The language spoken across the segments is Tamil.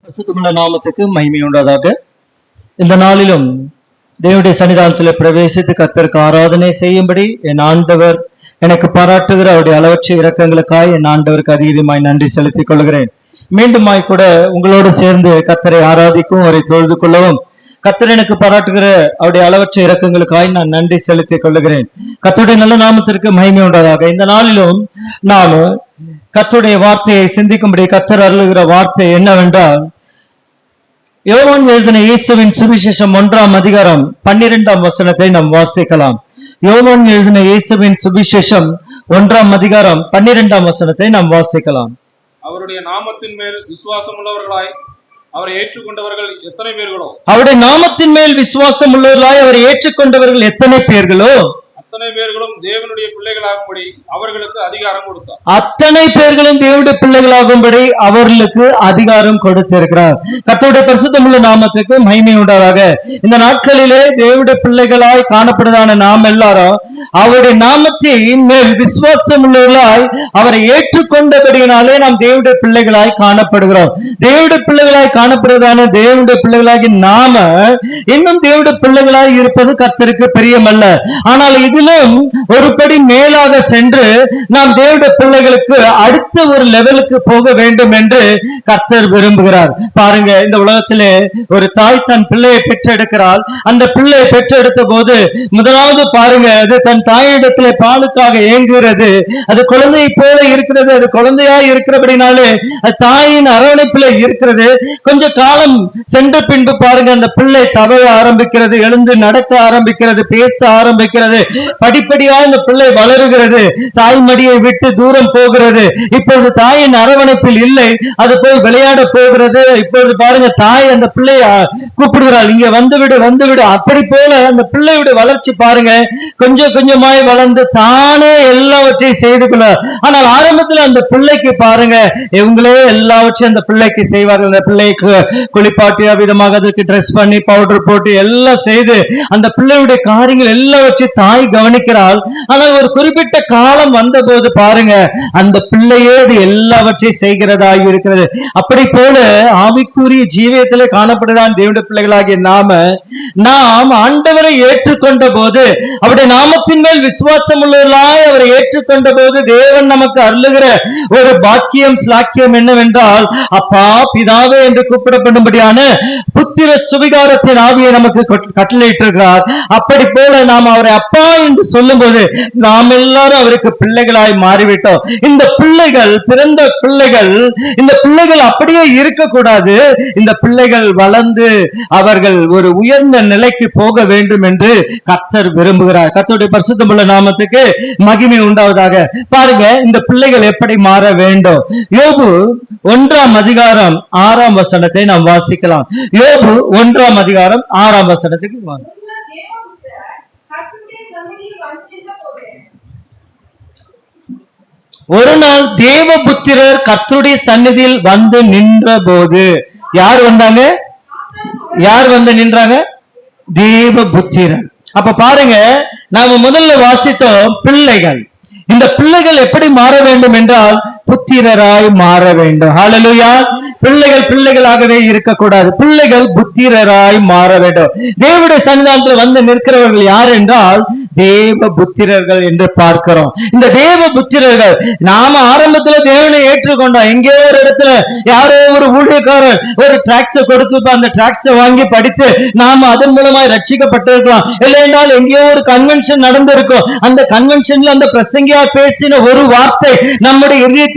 பரிசுத்தமுள்ள நாமத்துக்கு மகிமை உண்டாதாக. இந்த நாளிலும் தேவனுடைய சன்னிதானத்தில் பிரவேசித்து கர்த்தருக்கு ஆராதனை செய்யும்படி என் ஆண்டவர் எனக்கு பாராட்டுகிற அவருடைய அளவற்ற இரக்கங்களுக்காய் என் ஆண்டவருக்கு அதிகமாய் நன்றி செலுத்திக் கொள்கிறேன். மீண்டுமாய் கூட உங்களோடு சேர்ந்து கர்த்தரை ஆராதிக்கவும் அவரை தொழுது கொள்ளவும் கர்த்தர் எனக்கு பாராட்டுகிற அவருடைய அளவற்ற இரக்கங்களுக்காய் நான் நன்றி செலுத்திக் கொள்கிறேன். கர்த்தருடைய நல்ல நாமத்திற்கு மகிமை உண்டாதாக. இந்த நாளிலும் நாம் கர்த்தருடைய வார்த்தையை சிந்திக்கும்படி கர்த்தர் அருளுகிற வார்த்தை என்னவென்றால், யோவான் எழுதின இயேசுவின் சுவிசேஷம் 1ஆம் அதிகாரம் 12ஆம் வசனத்தை நாம் வாசிக்கலாம். யோவான் எழுதின இயேசுவின் சுவிசேஷம் 1ஆம் அதிகாரம் 12ஆம் வசனத்தை நாம் வாசிக்கலாம். அவருடைய நாமத்தின் மேல் விசுவாசம் உள்ளவர்களாய் அவரை ஏற்றுக்கொண்டவர்கள் எத்தனை பேர்களோ, அவருடைய நாமத்தின் மேல் விசுவாசம் உள்ளவர்களாய் அவரை ஏற்றுக்கொண்டவர்கள் எத்தனை பேர்களோ அத்தனை பேர்களும் தேவனுடைய பிள்ளைகளாகும்படி அவர்களுக்கு அதிகாரம் கொடுத்தார். அத்தனை பேர்களும் தேவனுடைய பிள்ளைகளாகும்படி அவர்களுக்கு அதிகாரம் கொடுத்திருக்கிறார். கர்த்தருடைய பரிசுத்தமுள்ள நாமத்துக்கு மகிமை உண்டாதாக. இந்த நாட்களிலே தேவனுடைய பிள்ளைகளாய் காணப்படுதான நாம் எல்லாரும் அவருடைய நாமத்தின் மேல் விசுவாசம் உள்ளவர்களாய் அவரை ஏற்றுக்கொண்டபடியினாலே நாம் தேவனுடைய பிள்ளைகளாய் காணப்படுகிறோம். தேவனுடைய பிள்ளைகளாய் காணப்படுவதான தேவனுடைய பிள்ளைகளாகி நாம இன்னும் தேவனுடைய பிள்ளைகளாய் இருப்பது கர்த்தருக்கு பிரியமல்ல. ஆனால் இதிலும் ஒருபடி மேலாக சென்று நாம் தேவனுடைய பிள்ளைகளுக்கு அடுத்த ஒரு லெவலுக்கு போக வேண்டும் என்று கர்த்தர் விரும்புகிறார். பாருங்க, இந்த உலகத்திலே ஒரு தாய் தன் பிள்ளையை பெற்றெடுக்கிறாள். அந்த பிள்ளையை பெற்றெடுத்த போது முதலாவது பாருங்க, அது தன் தாயிடத்திலே பாலுக்காக ஏங்குகிறது. அது குழந்தையை போல இருக்கிறது. அது குழந்தையாய் இருக்கிறபடினாலே அது தாயின் அரவணைப்பிலே இருக்கிறது. கொஞ்ச காலம் சென்ற பின்பு பாருங்க, அந்த பிள்ளை தவழ ஆரம்பிக்கிறது, எழுந்து நடக்க ஆரம்பிக்கிறது, பேச ஆரம்பிக்கிறது. படிப்படியா இந்த பிள்ளை வளருகிறது, தாய்மடியை விட்டு தூரம் போகிறது. இப்பொழுது தாயின் அரவணைப்பில் இல்லை, அது போய் விளையாட போகிறது. இப்பொழுது பாருங்க, தாய் அந்த பிள்ளைய கூப்பிடுகிறாள், இங்க வந்துவிடு வந்துவிடு. அப்படி போல அந்த பிள்ளையுடைய வளர்ச்சி பாருங்க, கொஞ்சம் கொஞ்சமாய் வளர்ந்து தானே எல்லாவற்றையும் செய்து கொள்ள. ஆனால் ஆரம்பத்தில் அந்த பிள்ளைக்கு பாருங்க, இவங்களே எல்லாவற்றையும் அந்த பிள்ளைக்கு செய்வார்கள். அந்த பிள்ளைக்கு குளிப்பாட்டி விதமாக அதற்கு ட்ரெஸ் பண்ணி பவுடர் போட்டு எல்லாம் செய்து அந்த பிள்ளையுடைய காரியங்கள் எல்லாவற்றையும் தாய் கவனிக்கிறாள். ஆனால் ஒரு குறிப்பிட்ட காலம் வந்த போது பாருங்க, அந்த பிள்ளையே அது எல்லாவற்றையும் செய்கிறதா இருக்கிறது. அப்படி போல ஆவிக்குரிய ஜீவியத்திலே காணப்படுதான் தேவனுடைய பிள்ளைகளாகிய நாம் ஆண்டவரை ஏற்றுக்கொண்ட போது, அவருடைய நாமத்தின் மேல் விசுவாசம் உள்ளவர்களாய் அவரை ஏற்றுக்கொண்ட போது தேவன் நமக்கு அருளுகிற ஒரு பாக்கியம் ஸ்லாக்கியம் என்னவென்றால், அப்பா பிதாவே என்று கூப்பிடப்படும்படியான புத்திர சுவிகாரத்தின் ஆவியை நமக்கு கட்டளையிட்டிருக்கிறார். அப்படி போல நாம் அவரை அப்பா என்று சொல்லும் போது நாம் எல்லாரும் அவருக்கு பிள்ளைகளாய் மாறிவிட்டோம். இந்த பிள்ளைகள் பிறந்த பிள்ளைகள், இந்த பிள்ளைகள் அப்படியே இருக்கக்கூடாது. இந்த பிள்ளைகள் வளர்ந்து அவர்கள் ஒரு உயர்ந்த நிலைக்கு போக வேண்டும் என்று கர்த்தர் விரும்புகிறார். கர்த்தருடைய பரிசுத்தமுள்ள நாமத்துக்கு மகிமை உண்டாவதாக. பாருங்க, இந்த பிள்ளைகள் எப்படி மாற வேண்டும். யோபு 1ஆம் அதிகாரம் 6ஆம் வசனத்தை நாம் வாசிக்கலாம். யோபு 1ஆம் அதிகாரம் 6ஆம் வசனத்துக்கு வாங்க. ஒரு நாள் தேவபுத்திரர் கர்த்தருடைய சந்நிதியில் வந்து நின்ற போது, யார் வந்தாங்க? யார் வந்து நின்றாங்க? தேவபுத்திரர். அப்ப பாருங்க, நாம முதல்ல வாசித்தோம் பிள்ளைகள். இந்த பிள்ளைகள் எப்படி மாற வேண்டும் என்றால் புத்திரராய் மாற வேண்டும். ஹல்லேலூயா. பிள்ளைகள் பிள்ளைகளாகவே இருக்கக்கூடாது, பிள்ளைகள் புத்திரராய் மாற வேண்டும். தேவனுடைய சன்னிதானத்தில் வந்து நிற்கிறவர்கள் யார் என்றால் தேவ புத்திரர்கள் என்று பார்க்கிறோம். இந்த தேவ புத்திரர்கள், நாம ஆரம்பத்துல தேவனை ஏற்றுக்கொண்டோம். எங்கேயோ ஒரு இடத்துல யாரோ ஒரு ஊழியக்காரர் ஒரு டிராக்ஸ கொடுத்து அந்த டிராக்ஸ வாங்கி படித்து நாம அதன் மூலமாய் ரட்சிக்கப்பட்டிருக்கலாம். இல்லை என்றால் எங்கேயோ ஒரு கன்வென்ஷன் நடந்திருக்கும். அந்த கன்வென்ஷன்ல அந்த பிரசங்கியா பேசின ஒரு வார்த்தை நம்முடைய இதயத்திலே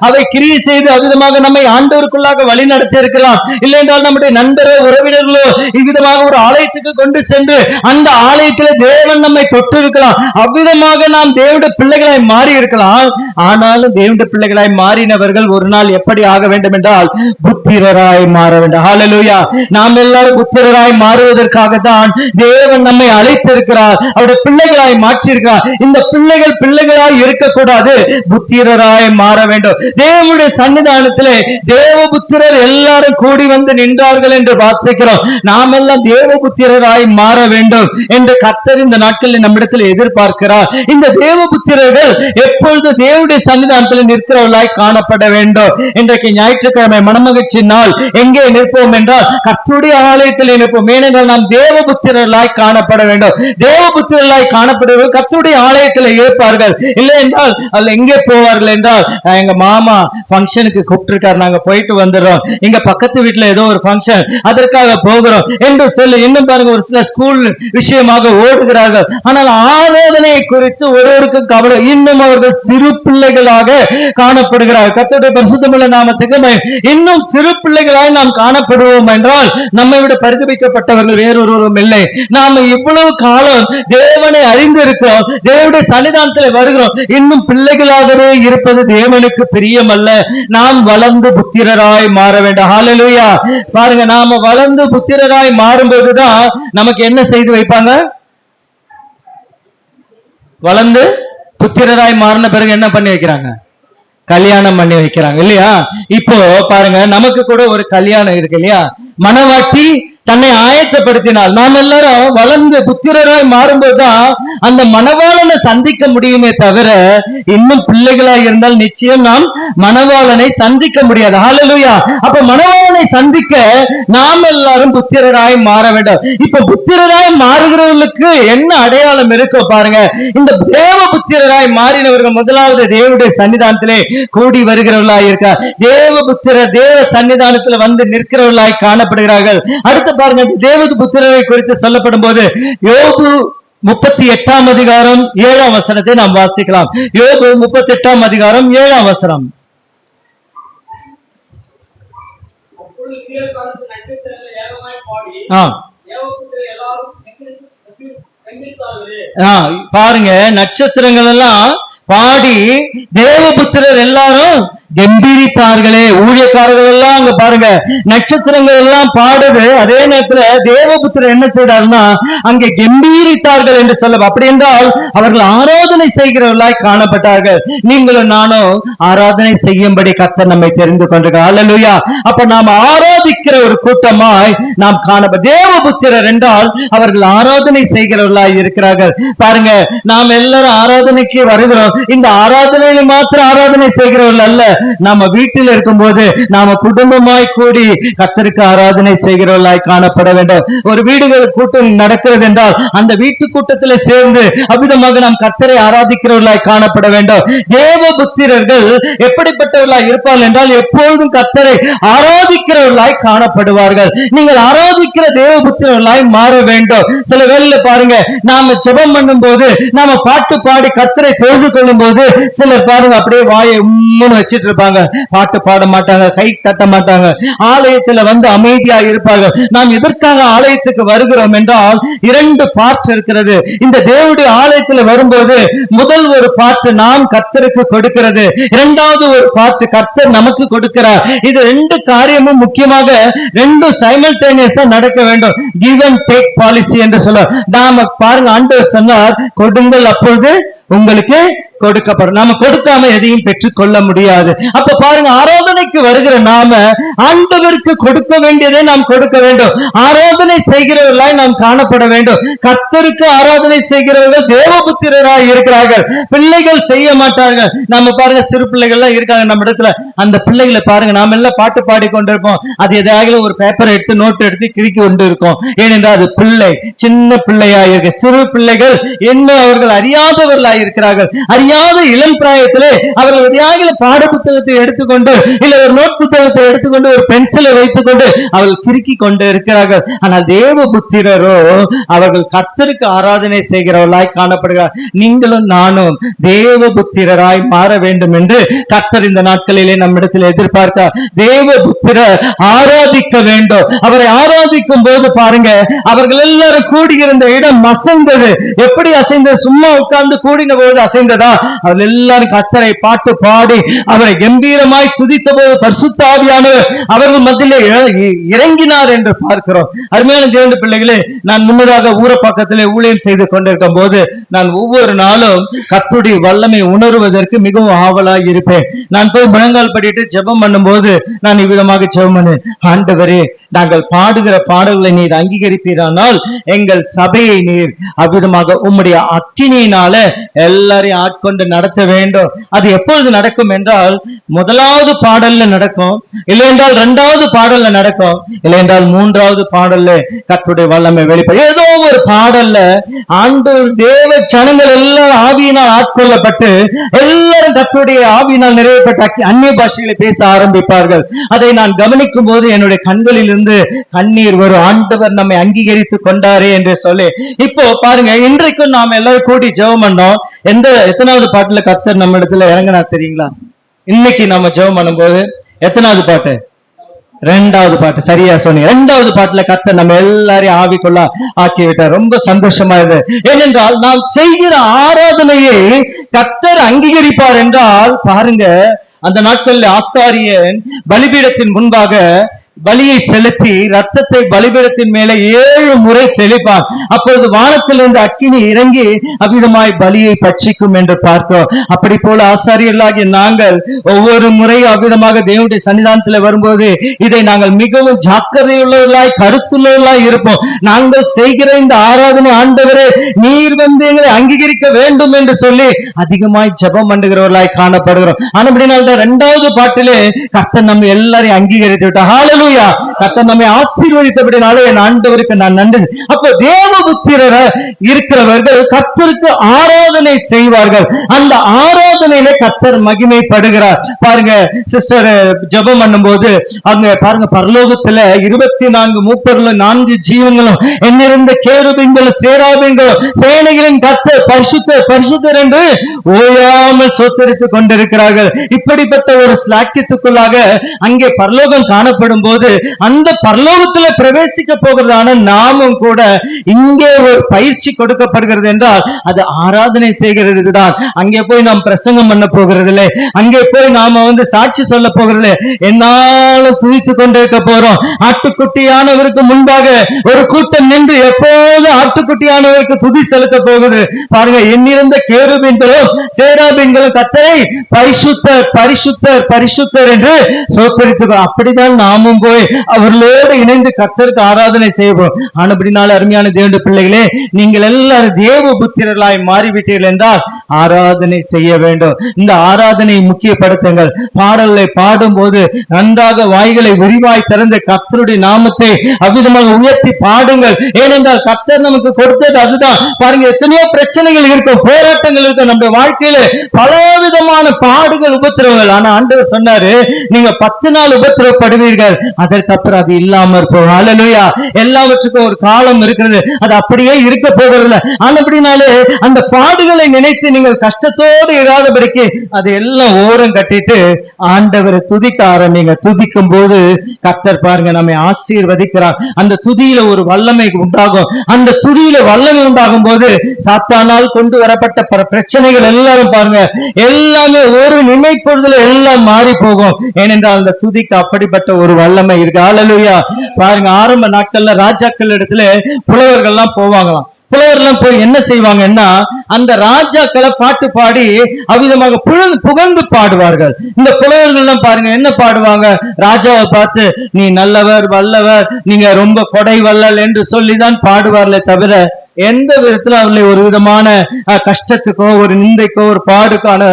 அவை கிரியை செய்து அவ்விதமாக நம்மை ஆண்டவருக்குள்ளாக வழி நடத்தி இருக்கலாம். இல்லை என்றால் நம்முடைய நண்பரோ உறவினர்களோ இவ்விதமாக ஒரு ஆலயத்துக்கு கொண்டு சென்று அந்த ஆலயத்திலே தேவன் நம்மை தொட்டு இருக்கலாம். அவ்விதமாக நாம் தேவனுடைய பிள்ளைகளாய் மாறி இருக்கலாம். ஆனாலும் தேவனுடைய பிள்ளைகளாய் மாறினவர்கள் ஒரு நாள் எப்படி ஆக வேண்டும் என்றால் புத்திரராய் மாற வேண்டும். ஹல்லேலூயா. நாம் எல்லாரும் புத்திரராய் மாறுவதற்காகத்தான் தேவன் நம்மை அழைத்திருக்கிறார், அவருடைய பிள்ளைகளாய் மாற்றியிருக்கிறார். இந்த பிள்ளைகள் பிள்ளைகளாய் இருக்கக்கூடாது, புத்திரராய் மாற வேண்டும். தேவனுடைய சன்னிதானத்திலே தேவபுத்திரர் எல்லாரும் கூடி வந்து நின்றார்கள் என்று வாசிக்கிறோம். நாம் எல்லாம் தேவபுத்திரராய் மாற வேண்டும் என்று கர்த்தர் இந்த நாட்களில் நம்மிடத்தில் எதிர்பார்க்கிறார். இந்த தேவபுத்திரர்கள் எப்பொழுது தேவனுடைய சன்னிதானத்தில் நிற்கிறவர்களாய் காணப்பட வேண்டும். இன்றைக்கு ஞாயிற்றுக்கிழமை மனமகிழ்ச்சி நாள். எங்கே நிற்போம் என்றால் கர்த்தருடைய ஆலயத்தில் நிற்போம். ஏனென்றால் நாம் தேவபுத்திரர்களாய் காணப்பட வேண்டும். தேவபுத்திரர்களாய் காணப்படுவர்கள் கர்த்தருடைய ஆலயத்தில் இருப்பார்கள். இல்லை என்றால் அதுல எங்கே போவார்கள் என்றால், எங்க மாமா பங்கனுக்கு கூப்பிட்டிருக்காரு, நாங்க போயிட்டு வந்துடுறோம், எங்க பக்கத்து வீட்டுல ஏதோ ஒரு பங்கன், அதற்காக போகிறோம் என்று சொல்லி இன்னும் பாருங்க ஒரு சில ஸ்கூல் விஷயமாக ஓடுகிறார்கள். ஆனால் ஆராதனையை குறித்து ஒருவருக்கு கவலை. இன்னும் அவர்கள் சிறு பிள்ளைகளாக காணப்படுகிறார்கள். கர்த்தருடைய பரிசுத்தமுள்ள நாமத்துக்கு இன்னும் சிறு பிள்ளைகளாய் நாம் காணப்படுவோம் என்றால் நம்மை விட பரிதபிக்கப்பட்டவர்கள் வேறொருவரும் இல்லை. நாம் இவ்வளவு காலம் தேவனை அறிந்திருக்கிறோம், தேவனுடைய சன்னிதானத்தில் வருகிறோம், இன்னும் பிள்ளைகளாகவே இருப்பது தேவனுக்கு பிரியமல்ல. நாம் வளர்ந்து புத்திரராய் மாற வேண்டும். ஹல்லேலூயா. பாருங்க, நாம வளர்ந்து புத்திரராய் மாறும்போதுதான் நமக்கு என்ன செய்து வைப்பாங்க? வளர்ந்து புத்திரராய் மாறின பிறகு என்ன பண்ணி வைக்கிறாங்க? கல்யாணம் பண்ணி வைக்கிறாங்க இல்லையா? இப்போ பாருங்க, நமக்கு கூட ஒரு கல்யாணம் இருக்கு இல்லையா? மணவாட்டி தன்னை ஆயத்தப்படுத்தினால் நாம் எல்லாரும் வளர்ந்து புத்திரராய் மாறும்போதுதான் அந்த மணவாளனை சந்திக்க முடியுமே தவிர, இன்னும் பிள்ளைகளாய் இருந்தால் நிச்சயம் நாம் மணவாளனை சந்திக்க முடியாது. ஹல்லேலூயா. அப்ப மணவாளனை சந்திக்க நாம் எல்லாரும் புத்திரராய் மாற வேண்டும். இப்ப புத்திரராய் மாறுகிறவர்களுக்கு என்ன அடையாளம் இருக்கோ பாருங்க. இந்த தேவ புத்திரராய் மாறினவர்கள் முதலாவது தேவனுடைய சன்னிதானத்திலே கூடி வருகிறவர்களாய் இருக்கார். தேவ புத்திரர் தேவ சன்னிதானத்தில் வந்து நிற்கிறவர்களாய் காணப்படுகிறார்கள். அடுத்து பாருங்க, தேவ புத்திரரை குறித்து சொல்லப்படும் போது யோபு 38 அதிகாரம் 7 வசனத்தை நாம் வாசிக்கலாம். யோபு 38 அதிகாரம் 7 வசனம். பாருங்க, நட்சத்திரங்கள் எல்லாம் பாடி தேவபுத்திரர் எல்லாரும் கம்பீரித்தார்களே. ஊழியக்காரர்கள் எல்லாம் அங்க பாருங்க, நட்சத்திரங்கள் எல்லாம் பாடுது. அதே நேரத்துல தேவபுத்திரர் என்ன செய்தார்னா அங்கே கம்பீரித்தார்கள் என்று சொல்ல. அப்படி என்றால் அவர்கள் ஆராதனை செய்கிறவர்களாய் காணப்பட்டார்கள். நீங்களும் நானும் ஆராதனை செய்யும்படி கர்த்தர் நம்மை தெரிந்து கொண்டிருக்கிறார். ஹல்லேலூயா. அப்ப நாம் ஆராதிக்கிற ஒரு கூட்டமாய் நாம் காணப்பட. தேவபுத்திரர் என்றால் அவர்கள் ஆராதனை செய்கிறவர்களாய் இருக்கிறார்கள். பாருங்க, நாம் எல்லாரும் ஆராதனைக்கு வருகிறோம். இந்த ஆராதனையில் மாத்திரம் ஆராதனை செய்கிறவர்கள் அல்ல, நாம வீட்டில் இருக்கும் போது நாம குடும்பமாய் கூடி கர்த்தருக்கு ஆராதனை செய்கிறவர்களாய் காணப்பட வேண்டும். ஒரு வீடுகள் கூட்டம் நடக்கிறது என்றால் அந்த வீட்டு கூட்டத்தில் சேர்ந்து அவ்விதமாக நாம் கர்த்தரை ஆராதிக்கிறவர்களாய் காணப்பட வேண்டும். தேவ புத்திரர்கள் எப்படிப்பட்டவர்களாய் இருப்பார்கள் என்றால் எப்பொழுதும் கர்த்தரை ஆராதிக்கிறவர்களாய் காணப்படுவார்கள். நீங்கள் ஆராதிக்கிற தேவ புத்திரர்களாய் மாற வேண்டும். சில வேளையில பாருங்க, நாம ஜெபம் பண்ணும் போது, நாம பாட்டு பாடி கர்த்தரை தொழுது கொள்ளும் போது சிலர் பாருங்க அப்படியே வாயை உம்முன்னு வச்சிட்டு இருப்பாங்க, பாட்டு பாட மாட்டாங்க, கை தட்ட மாட்டாங்க, ஆலயத்துல வந்து அமைதியா இருப்பார்கள். நாம் எதற்காக ஆலயத்துக்கு வருகிறோம் என்றால் 2 பார்ட் இருக்கிறது. இந்த தேவனுடைய ஆலயத்துல வரும்போது முதல் ஒரு பார்ட் நாம் கர்த்தருக்கு கொடுக்கிறது, இரண்டாவது ஒரு பார்ட் கர்த்தர் நமக்கு கொடுக்கிறார். இது 2 காரியமும் முக்கியமாக 2 சைமல்டேனியஸா நடக்க வேண்டும். கிவ் அண்ட் டேக் பாலிசி என்று சொல்ல. நாம பாருங்க, ஆண்டவர் சொன்னார், கொடுங்கள் அப்பொழுது உங்களுக்கு கொடுக்கப்படும். நாம கொடுக்காம எதையும் பெற்றுக் கொள்ள முடியாது. அப்ப பாருங்க, ஆராதனைக்கு வருகிற நாம ஆண்டவருக்கு கொடுக்க வேண்டியதை நாம் கொடுக்க வேண்டும். ஆராதனை செய்கிறவர்களாய் நாம் காணப்பட வேண்டும். கர்த்தருக்கு ஆராதனை செய்கிறவர்கள் தேவபுத்திரராய் இருக்கிறார்கள். பிள்ளைகள் செய்ய மாட்டார்கள். நம்ம பாருங்க, சிறு பிள்ளைகள் எல்லாம் இருக்காங்க நம்ம இடத்துல. அந்த பிள்ளைகளை பாருங்க, நாம எல்லாம் பாட்டு பாடி கொண்டிருப்போம், அது எதாவது ஒரு பேப்பரை எடுத்து நோட்டு எடுத்து கிறுக்கி கொண்டு இருக்கோம். ஏனென்றால் அது பிள்ளை, சின்ன பிள்ளையா இருக்கு. சிறு பிள்ளைகள் இன்னும் அவர்கள் அறியாதவர்களாய் இருக்கிறார்கள். அறியாத இளம் பிராயத்திலே அவர்கள் வித்தியாகில பாட புத்தகத்தை எடுத்துக்கொண்டு இல்ல ஒரு நோட் புத்தகத்தை எடுத்துக்கொண்டு ஒரு பென்சிலை வைத்துக் கொண்டு அவர்கள் கிறுக்கி கொண்டு இருக்கிறார்கள். ஆனால் தேவ புத்திரரோ அவர்கள் கர்த்தருக்கு ஆராதனை செய்கிறவர்களாய் காணப்படுகிறார். நீங்களும் நானும் தேவ புத்திரராய் மாற வேண்டும் என்று கர்த்தர் இந்த நாட்களிலே நம்மிடத்தில் எதிர்பார்த்தார். தேவ புத்திரர் ஆராதிக்க வேண்டும். அவரை ஆராதிக்கும் போது பாருங்க, அவர்கள் எல்லாரும் கூடியிருந்த இடம் அசைந்தது. எப்படி அசைந்தது? சும்மா உட்கார்ந்து கூடின போது அசைந்ததா? அவர்கள் எல்லாரும் கர்த்தரை பாட்டு பாடி அவரை கம்பீரமாய் துதித்த போது பரிசுத்த ஆவியானவர் அவர்கள் மத்தியிலே இறங்கினார் என்று பார்க்கிறோம். அருமையான தேவனுடைய பிள்ளைகளே, நான் முன்னதாக ஊர பக்கத்திலே ஊழியம் செய்து கொண்டிருக்கும் போது நான் ஒவ்வொரு நாளும் கர்த்தருடைய வல்லமை உணர்வதற்கு மிகவும் ஆவலாய் இருப்பேன். நான் போய் முழங்கால் படிட்டு ஜெபம் பண்ணும் போது நான் இவ்விதமாக ஜெபம் பண்ணேன், ஆண்டவரே நாங்கள் பாடுகிற பாடல்களை நீர் அங்கீகரிப்பீரானால் எங்கள் சபையை நீர் அவ்விதமாக உம்முடைய அக்கினியினால எல்லாரையும் ஆட்கொண்டு நடத்த வேண்டும். அது எப்பொழுது நடக்கும் என்றால், முதலாவது பாடல்ல நடக்கும், இல்லை என்றால் இரண்டாவது பாடல்ல நடக்கும், இல்லை என்றால் மூன்றாவது பாடல்ல கர்த்தருடைய வல்லமை வெளிப்படும். ஏதோ ஒரு பாடல்ல ஆண்டவர் தேவ ஜனங்கள் எல்லாம் ஆவியினால் ஆட்கொள்ளப்பட்டு எல்லாரும் கர்த்தருடைய ஆவியினால் நிறைவேற்றப்பட்ட அந்நிய பாஷைகளை பேச ஆரம்பிப்பார்கள். அதை நான் கவனிக்கும் போது என்னுடைய கண்களில் இருந்து கண்ணீர் வரும். ஆண்டவர் நம்மை அங்கீகரித்து கொண்டாரே என்று சொல்லி. இப்போ பாருங்க, இன்றைக்கும் நாம எல்லாரும் கூடி ஜெபம் பண்ணோம். எத்தனாவது பாட்டுல கர்த்தர் நம்ம இடத்துல இறங்கினா தெரியுங்களா? இன்னைக்கு நம்ம ஜெபம் பண்ணும்போது எத்தனாவது பாட்டு? இரண்டாவது பாட்டு. சரியா சொன்னீங்க. இரண்டாவது பாட்டுல கர்த்தர் நம்ம எல்லாரையும் ஆவிக்குள்ள ஆக்கி விட்டார். ரொம்ப சந்தோஷமா இது. ஏனென்றால் நாம் செய்கிற ஆராதனையை கர்த்தர் அங்கீகரிப்பார் என்றால் பாருங்க, அந்த நாட்களில் ஆசாரியன் பலிபீடத்தின் முன்பாக பலியை செலுத்தி ரத்தத்தை பலிபீடத்தின் மேலே 7 முறை தெளிப்பான். அப்பொழுது வானத்திலிருந்து அக்கினி இறங்கி அவ்விதமாய் பலியை பட்சிக்கும் என்று பார்த்தோம். அப்படி போல ஆசாரியர்களாகிய நாங்கள் ஒவ்வொரு முறையும் அவ்விதமாக தேவனுடைய சன்னிதானத்தில் வரும்போது இதை நாங்கள் மிகவும் ஜாக்கிரதையுள்ளவர்களாய் கருத்துள்ளவர்களாய் இருப்போம். நாங்கள் செய்கிற இந்த ஆராதனை ஆண்டவரே நீர் வந்து எங்களை அங்கீகரிக்க வேண்டும் என்று சொல்லி அதிகமாய் ஜெபம் பண்ணுகிறவர்களாய் காணப்படுகிறோம். ஆனபடினால்தான் 2வது பாட்டிலே கர்த்தர் நம்ம எல்லாரையும் அங்கீகரித்து விட்டார். ஹல்லேலூயா. கர்த்தர் நம்மை ஆசீர்வதித்தபடினாலே என் ஆண்டவருக்கு நான் நன்றி. அப்போ தேவபுத்திரர் இருக்கிறவர்கள் கர்த்தருக்கு ஆராதனை செய்வார்கள். அந்த ஆராதனையில கர்த்தர் மகிமைப்படுகிறார். பாருங்க சிஸ்டர் ஜெபம் பண்ணும்போது அங்க பாருங்க, பரலோகத்துல 24 மூப்பர்களும் 4 ஜீவங்களும் என்னிருந்த கேருபீன்களும் சேராபீன்களும் சேனைகளின் கர்த்தர் பரிசுத்தர் பரிசுத்தர் என்று ஓயாமல் சோத்தரித்துக் கொண்டிருக்கிறார்கள். இப்படிப்பட்ட ஒரு ஸ்லாக்கியத்துக்குள்ளாக அங்கே பரலோகம் காணப்படும் போது அந்த பரலோகத்துல பிரவேசிக்க போகிறதான நாமும் கூட இங்கே ஒரு பயிற்சி கொடுக்கப்படுகிறது என்றால் அது ஆராதனை செய்கிறது தான். அங்கே போய் நாம் பிரசங்கம் பண்ண போகிறது இல்லை, அங்கே போய் நாம சாட்சி சொல்ல போகிறது. என்னாலும் துதித்துக் கொண்டிருக்க போறோம். ஆட்டுக்குட்டியானவருக்கு முன்பாக ஒரு கூட்டம் நின்று எப்போது ஆட்டுக்குட்டியானவருக்கு துதி செலுத்த போகுது. பாருங்க, எண்ணிருந்த கேருபீன்களும் சேராபீன்களும் கர்த்தரை பரிசுத்தர் பரிசுத்தர் பரிசுத்தர் என்று சோத்தரித்து, அப்படிதான் நாமும் போய் அவர்களோடு இணைந்து கர்த்தருக்கு ஆராதனை செய்வோம். ஆனபடினால அருமையான தேவனுடைய பிள்ளைகளே, நீங்கள் எல்லாரும் தேவ புத்திரர்களாய் மாறிவிட்டீர்கள் என்றால் ஆராதனை செய்ய வேண்டும். இந்த ஆராதனையை முக்கியப்படுத்துங்கள். பாடல்களை பாடும் போது நன்றாக வாய்களை விரிவாய் திறந்து கர்த்தருடைய நாமத்தை அவ்விதமாக உயர்த்தி பாடுங்கள். ஏனென்றால் கர்த்தர் நமக்கு கொடுத்தது அதுதான். பாருங்க, எத்தனையோ பிரச்சனைகள் இருக்கும், போராட்டங்கள் இருக்கும் நம்முடைய வாழ்க்கையில, பலவிதமான பாடுகள் உபத்திரவங்கள். ஆனா ஆண்டவர் சொன்னாரு, நீங்க 10 நாள் உபத்திரவப்படுவீர்கள், அதற்கப்புறம் அது இல்லாம இருப்போம். ஹல்லேலூயா. எல்லாவற்றுக்கும் ஒரு காலம் இருக்கிறது, அது அப்படியே இருக்க போவதில்லை. ஆனபடினாலே அந்த பாடுகளை நினைத்து நீங்கள் கஷ்டத்தோடு இராதபடிக்கு அதை எல்லாம் ஓரம் கட்டிட்டு ஆண்டவரை துதிக்க ஆரம்பிங்க. துதிக்கும் போது கர்த்தர் பாருங்க நம்மை ஆசீர்வதிக்கிறார். அந்த துதியில ஒரு வல்லமை உண்டாகும். அந்த துதியில வல்லமை உண்டாகும் போது சாத்தானால் கொண்டு வரப்பட்ட பிரச்சனைகள் எல்லாரும் பாருங்க எல்லாமே ஒரு நினைப்பொழுதுல எல்லாம் மாறி போகும். ஏனென்றால் அந்த துதிக்கு அப்படிப்பட்ட ஒரு வல்லமை இருக்கு. ஹல்லேலூயா. பாருங்க, ஆரம்ப நாட்கள்ல ராஜாக்கள் இடத்துல புலவர்கள் எல்லாம் போவாங்களாம். புலவர்லாம் போய் என்ன செய்வாங்கன்னா அந்த ராஜாக்களை பாட்டு பாடி அவ்விதமாக புகழ்ந்து பாடுவார்கள். இந்த புலவர்கள் எல்லாம் பாருங்க என்ன பாடுவாங்க, ராஜாவை பார்த்து நீ நல்லவர் வல்லவர், நீங்க ரொம்ப கொடை வல்லல் என்று சொல்லிதான் பாடுவார்களே தவிர எந்த விதத்துல அவர்களை ஒரு விதமான கஷ்டத்துக்கோ ஒரு நிந்தைக்கோ ஒரு பாடுக்கான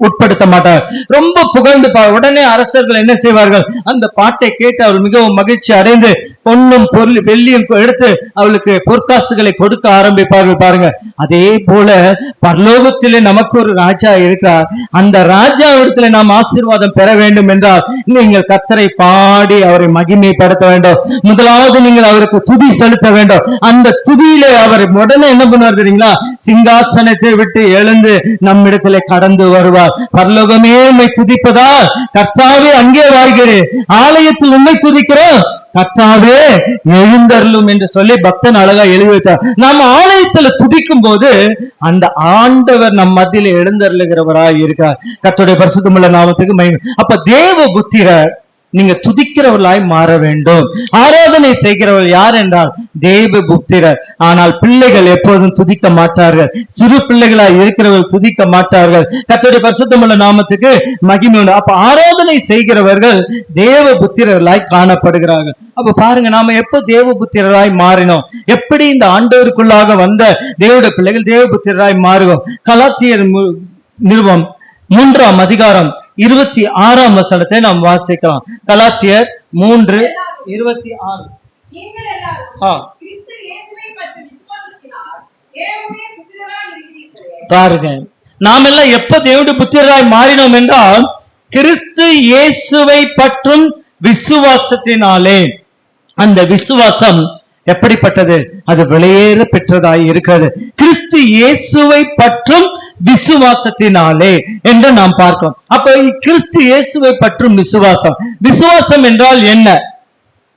உட்படுத்த மாட்டார். ரொம்ப புகழ்ந்து உடனே அரசர்கள் என்ன செய்வார்கள், அந்த பாட்டை கேட்டு அவர்கள் மிகவும் மகிழ்ச்சி அடைந்து பொன்னும் வெள்ளியும் எடுத்து அவளுக்கு பொற்காசுகளை கொடுக்க ஆரம்பிப்பார்கள். பாருங்க, அதே போல பரலோகத்திலே நமக்கு ஒரு ராஜா இருக்கிறார். அந்த ராஜா இடத்துல நாம் ஆசீர்வாதம் பெற வேண்டும் என்றால் நீங்கள் கர்த்தரை பாடி அவரை மகிமைப்படுத்த வேண்டும். முதலாவது நீங்கள் அவருக்கு துதி செலுத்த வேண்டும். அந்த துதியிலே அவர் உடனே என்ன பண்ணுவார் தெரியுங்களா, சிங்காசனத்தை விட்டு எழுந்து நம்மிடத்திலே கடந்து வருவார். பரலோகமே உம்மை துதிப்பதா, கர்த்தாவே அங்கே வாழ்கிறேன், ஆலயத்தில் உம்மை துதிக்கிறோம், கர்த்தாவே எழுந்தருளும் என்று சொல்லி பக்தன் அழகா எழுதி வைத்தார். நாம் ஆலயத்துல துதிக்கும் போது அந்த ஆண்டவர் நம் மத்தியில எழுந்தருளுகிறவராய் இருக்கிறார். கர்த்தருடைய பரிசுத்தமுள்ள நாமத்துக்கு மகிமை. அப்ப தேவ புத்திரர் நீங்க துதிக்கிறவர்களாய் மாற வேண்டும். ஆராதனை செய்கிறவர்கள் யார் என்றால் தேவ புத்திரர். ஆனால் பிள்ளைகள் எப்போதும் துதிக்க மாட்டார்கள். சிறு பிள்ளைகளாய் இருக்கிறவர்கள் துதிக்க மாட்டார்கள். கர்த்தருடைய பரிசுத்தமுள்ள நாமத்துக்கு மகிமை உண்டு. அப்ப ஆராதனை செய்கிறவர்கள் தேவ புத்திரர்களாய் காணப்படுகிறார்கள். அப்ப பாருங்க, நாம எப்ப தேவ புத்திரராய் மாறினோம், எப்படி இந்த ஆண்டவருக்குள்ளாக வந்த தேவனுடைய பிள்ளைகள் தேவ புத்திரராய் மாறுவோம். கலாத்தியர் நிருபம் 3ஆம் அதிகாரம் 26ஆம் வசனத்தை நாம் வாசிக்கலாம். கலாத்தியர் 3:26. நீங்கள் எல்லாரும் கிறிஸ்து இயேசுவை பற்றி விசுவாசத்தினால் தேவனுடைய புத்திரராய் இருக்கிறீர்களே. பாருங்க, நாம் எல்லாம் எப்ப தேவனுடைய புத்திரராய் மாறினோம் என்றால் கிறிஸ்து இயேசுவை பற்றும் விசுவாசத்தினாலே. அந்த விசுவாசம் எப்படிப்பட்டது? அது வெளியேற பெற்றதாய் இருக்கிறது. கிறிஸ்து இயேசுவை பற்றும் விசுவாசத்தினாலே என்று நாம் பார்க்கிறோம். அப்ப கிறிஸ்து இயேசுவை பற்றும் விசுவாசம், விசுவாசம் என்றால் என்ன,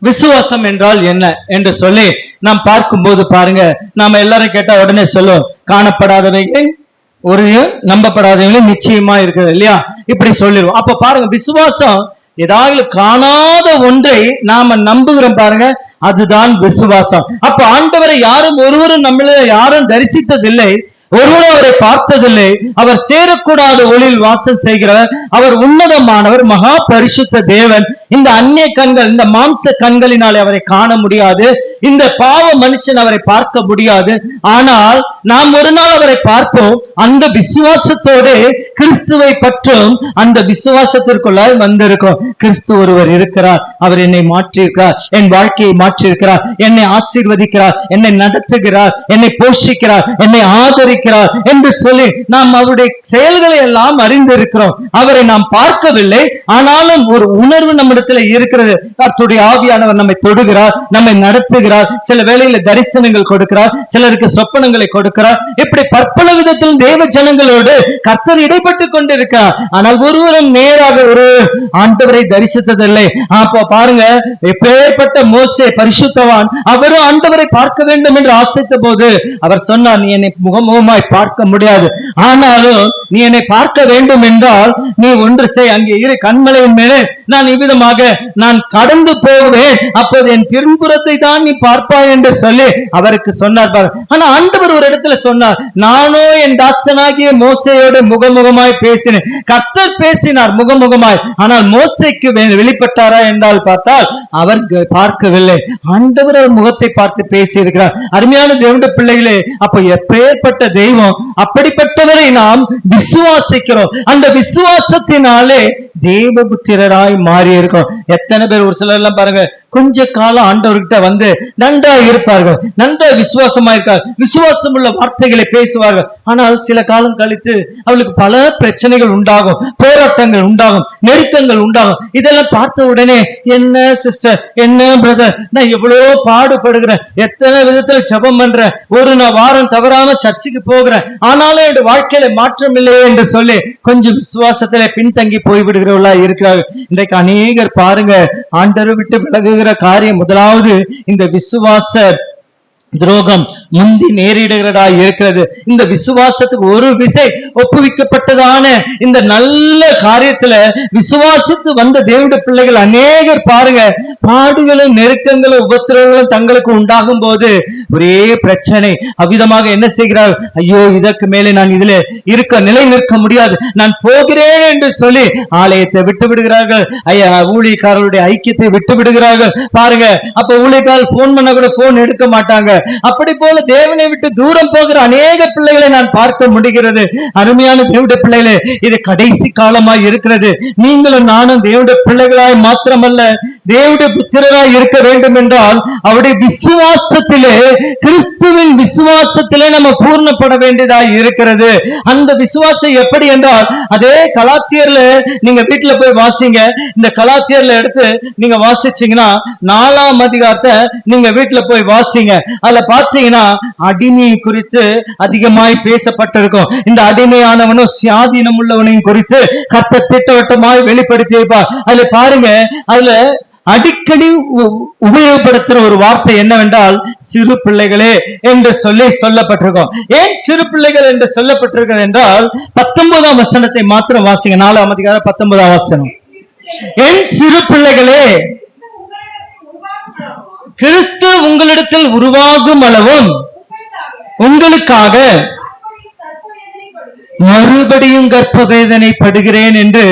விசுவாசம் என்றால் என்ன என்று சொல்லி நாம் பார்க்கும்போது பாருங்க, நாம எல்லாரும் கேட்டா உடனே சொல்லுவோம், காணப்படாதவைகள் ஒரு நம்பப்படாதவைகளும் நிச்சயமா இருக்குது இல்லையா, இப்படி சொல்லிடுவோம். அப்ப பாருங்க, விசுவாசம் ஏதாவது காணாத ஒன்றை நாம நம்புகிறோம் பாருங்க, அதுதான் விசுவாசம். அப்ப ஆண்டவரை யாரும் ஒருவரும் நம்மள யாரும் தரிசித்ததில்லை, ஒருவரும் அவரை பார்த்ததில்லை. அவர் சேரக்கூடாத ஒளியில் வாசம் செய்கிறவர், அவர் உன்னதமானவர், மகா பரிசுத்த தேவன். இந்த அந்நிய கண்கள், இந்த மாம்ச கண்களினாலே அவரை காண முடியாது. இந்த பாவ மனுஷன் அவரை பார்க்க முடியாது. ஆனால் நாம் ஒரு நாள் அவரை பார்ப்போம். அந்த விசுவாசத்தோடு கிறிஸ்துவை பற்றும் அந்த விசுவாசத்திற்குள்ளாய் வந்திருக்கும். கிறிஸ்து ஒருவர் இருக்கிறார், அவர் என்னை மாற்றியிருக்கிறார், என் வாழ்க்கையை மாற்றியிருக்கிறார், என்னை ஆசீர்வதிக்கிறார், என்னை நடத்துகிறார், என்னை போஷிக்கிறார், என்னை ஆதரிக்கிறார் என்று சொல்லி நாம் அவருடைய செயல்களை எல்லாம் அறிந்திருக்கிறோம். அவரை நாம் பார்க்கவில்லை, ஆனாலும் ஒரு உணர்வு நம்மிடத்தில் இருக்கிறது. கர்த்தருடைய ஆவியானவர் நம்மை தொடுகிறார், நம்மை நடத்துகிறார், சில வேளையில தரிசனங்கள் கொடுக்கிறார், சிலருக்கு சொப்பனங்களை கொடுக்கிறார். இப்படி பற்பல விதத்தில் தேவ ஜனங்களோடு கர்த்தர் இடைப்பட்டு கொண்டிருக்கிறார். ஆனால் ஒருவரும் நேராக ஒரு ஆண்டவரை தரிசித்ததில்லை. அப்ப பாருங்க, எப்பேற்பட்ட மோசே பரிசுத்தவான், அவரும் ஆண்டவரை பார்க்க வேண்டும் என்று ஆசைத்த போது அவர் சொன்னார், நீ என்னை முகமுகமாய் பார்க்க முடியாது, ஆனாலும் நீ என்னை பார்க்க வேண்டும் என்றால் நீ ஒன்று செய், அங்கே இரு கண்மலையின் மேலே நான் இவ்விதமாக நான் கடந்து போவேன், அப்போது என் பின்புறத்தை தான் நீ பார்ப்பாய் என்று சொல்லி அவருக்கு சொன்னார். ஆனா ஆண்டவர் ஒரு இடத்துல சொன்னார், நானோ என் தாசனாகிய மோசேயோடு முகமுகமாய் பேசினேன். கர்த்தர் பேசினார் முகமுகமாய், ஆனால் மோசேக்கு வெளிப்பட்டாரா என்றால் பார்த்தால் அவர் பார்க்கவில்லை. ஆண்டவர் அவர் முகத்தை பார்த்து பேசி இருக்கிறார். அருமையான தேவனுடைய பிள்ளைகளே, அப்ப எப்பேற்பட்ட தெய்வம், அப்படிப்பட்டவரை நாம் விசுவாசிக்கிறோம். அந்த விசுவாசத்தினாலே தேவபுத்திரராய் மாறி இருக்கோம். எத்தனை பேர், ஒரு சிலர் எல்லாம் பாருங்க, கொஞ்ச காலம் ஆண்டவர்கிட்ட வந்து நன்றா இருப்பார்கள், நன்றா விசுவாசமா இருக்கார், விசுவாசம் உள்ள வார்த்தைகளை பேசுவார்கள். ஆனால் சில காலம் கழித்து அவளுக்கு பல பிரச்சனைகள் உண்டாகும், போராட்டங்கள் உண்டாகும், நெருக்கங்கள் உண்டாகும். இதெல்லாம் பார்த்த உடனே, என்ன சிஸ்டர், என்ன பிரதர், நான் எவ்வளவோ பாடுபடுகிறேன், எத்தனை விதத்துல ஜெபம் பண்றேன், ஒரு வாரம் தவறாம சர்ச்சுக்கு போகிறேன், ஆனாலும் என்னுடைய வாழ்க்கையில மாற்றம் இல்லையே என்று சொல்லி கொஞ்சம் விசுவாசத்திலே பின்தங்கி போய்விடுகிறவர்களா இருக்கிறார்கள். இன்றைக்கு அநேகர் பாருங்க, ஆண்டவரை விட்டு விலகுகிற காரியம் முதலாவது இந்த விசுவாச துரோகம் முந்தி நேரிடுகிறதா இருக்கிறது. இந்த விசுவாசத்துக்கு ஒரு விசை ஒப்புவிக்கப்பட்டதான இந்த நல்ல காரியத்துல விசுவாசித்து வந்த தேவனுடைய பிள்ளைகள் அநேகர் பாருங்க, பாடுகளும் நெருக்கங்களும் உபத்திரங்களும் தங்களுக்கு உண்டாகும் போது ஒரே பிரச்சனை, அவ்விதமாக என்ன செய்கிறார், ஐயோ இதற்கு மேலே நான் இதுல நிலை நிற்க முடியாது, நான் போகிறேன் என்று சொல்லி ஆலயத்தை விட்டு விடுகிறார்கள். ஊழியக்காரர்களுடைய ஐக்கியத்தை விட்டு விடுகிறார்கள். பாருங்க, அப்ப ஊழியக்காரர் போன் பண்ண கூட போன் எடுக்க மாட்டாங்க. அப்படி போல தேவனை விட்டு தூரம் போகிற அநேக பிள்ளைகளை நான் பார்க்க முடிகிறது. அருமையான தேவனுடைய பிள்ளைகளே, இது கடைசி காலமாய் இருக்கிறது. நீங்களும் நானும் தேவனுடைய பிள்ளைகளாய் மாத்திரமல்ல, தேவனுடைய புத்திரராய் இருக்க வேண்டும் என்றால் அவருடைய விசுவாசத்திலே, கிறிஸ்துவின் விசுவாசத்திலே நம்ம பூர்ணப்பட வேண்டியதாய் இருக்கிறது. அந்த விசுவாசம் எப்படி என்றால், அதே கலாத்தியர்ல நீங்க வீட்டுல போய் வாசிங்க. இந்த கலாத்தியர்ல எடுத்து நீங்க வாசிச்சீங்கன்னா 4ஆம் அதிகாரத்தை நீங்க வீட்டுல போய் வாசிங்க. அதுல பார்த்தீங்கன்னா அடிமை குறித்து அதிகமாய் பேசப்பட்டிருக்கும். இந்த அடிமையானவனும் சுயாதீனம் உள்ளவனையும் குறித்து கர்த்தர் திட்டவட்டமாய் வெளிப்படுத்தி வைப்பார். அதுல பாருங்க, அதுல அடிக்கடி உபயோகப்படுத்துற ஒரு வார்த்தை என்னவென்றால் சிறு பிள்ளைகளே என்று சொல்லப்பட்டிருக்கும். ஏன் சிறு பிள்ளைகள் என்று சொல்லப்பட்டிருக்கிறது என்றால் 19ஆம் வசனத்தை மாத்திரம் வாசிங்க. 4ஆம் அதிகாரம் 19ஆம் வசனம். என் சிறு பிள்ளைகளே, என் சிறு பிள்ளைகளே, கிறிஸ்து உங்களிடத்தில் உருவாகும் அளவும் கிறிஸ்து உங்களுக்காக மறுபடியும் கர்ப்ப வேதனைப்படுகிறேன் என்று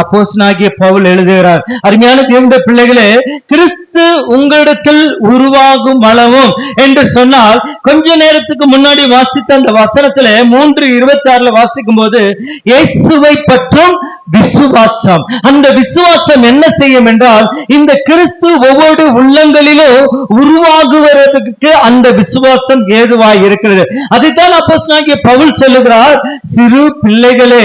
அப்போஸ்தலனாகிய பவுல் எழுதுகிறார். அருமையான தேவனுடைய பிள்ளைகளே, கிறிஸ்து உங்களிடத்தில் உருவாகும் அளவும் என்று சொன்னால், கொஞ்ச நேரத்துக்கு முன்னாடி வாசித்த அந்த வசனத்துல 3:26 வாசிக்கும் போது இயேசுவை பற்றும் விசுவாசம், அந்த விசுவாசம் என்ன செய்யும் என்றால், இந்த கிறிஸ்து ஒவ்வொரு உள்ளங்களிலும் உருவாகுவதற்கு அந்த விசுவாசம் ஏதுவாய் இருக்கிறது. அதைத்தான் அப்போஸ்தலனாகிய பவுல் சொல்லுகிறார், சிறு பிள்ளைகளே,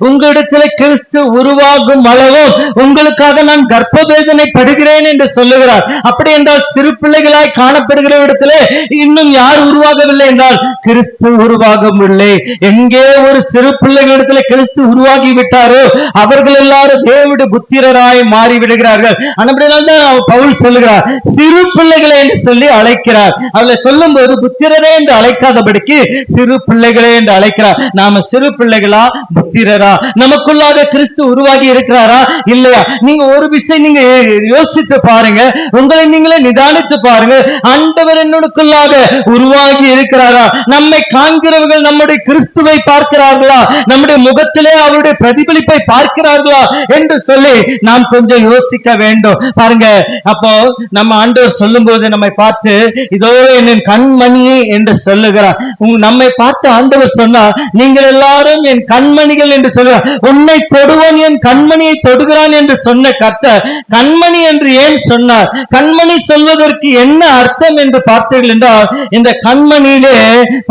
உங்களிடத்தில் கிறிஸ்து உருவாகும் அளவும் உங்களுக்காக நான் கர்ப்ப வேதனை படுகிறேன் என்று சொல்லுகிறார். அப்படி என்றால் சிறு பிள்ளைகளாய் காணப்படுகிற இடத்திலே இன்னும் யார் உருவாகவில்லை என்றால் கிறிஸ்து உருவாகவில்லை. எங்கே ஒரு சிறு பிள்ளைகளிடத்தில் கிறிஸ்து உருவாகி விட்டாரோ அவர்கள் எல்லாரும் தேவனுடைய புத்திரராய் மாறிவிடுகிறார்கள். அப்படினால்தான் பவுல் சொல்லுகிறார், சிறு பிள்ளைகளே என்று சொல்லி அழைக்கிறார். அவளை சொல்லும் போது புத்திரரே என்று அழைக்காதபடிக்கு சிறு பிள்ளைகளே என்று அழைக்கிறார். நாம சிறு பிள்ளைகளா புத்திரரா? நமக்குள்ளாக கிறிஸ்து உருவாகி இருக்கிறாரா இல்லையா? நீங்க ஒரு விஷயம் நீங்க யோசித்து பாருங்க, உங்களை நீங்களே நிதானித்து பாருங்க. ஆண்டவர் என்னுக்குள்ளாக உருவாகி இருக்கிறாரா? நம்மை காண்கிறவர்கள் நம்முடைய கிறிஸ்துவை பார்க்கிறார்களா? நம்முடைய முகத்திலே அவருடைய பிரதிபலிப்பை பார்க்கிறார்களா என்று சொல்லி நாம் கொஞ்சம் யோசிக்க வேண்டும். பாருங்க, அப்போ நம்ம ஆண்டவர் சொல்லும் போது நம்மை பார்த்து இதோ என் கண்மணியே என்று சொல்லுகிறார். நம்மை பார்த்து ஆண்டவர் சொன்னார், நீங்கள் எல்லாரும் என் கண்மணிகள் என்று சொல்கிறார். உன்னை தொடுவன் என் கண்மணியை தொடுகிறான் என்று சொன்ன கர்த்தர் கண்மணி என்று ஏன் சொன்னார்? கண்மணி சொல்வதற்கு என்ன அர்த்தம் என்று பார்த்தீர்கள் என்றால், இந்த கண்மணியிலே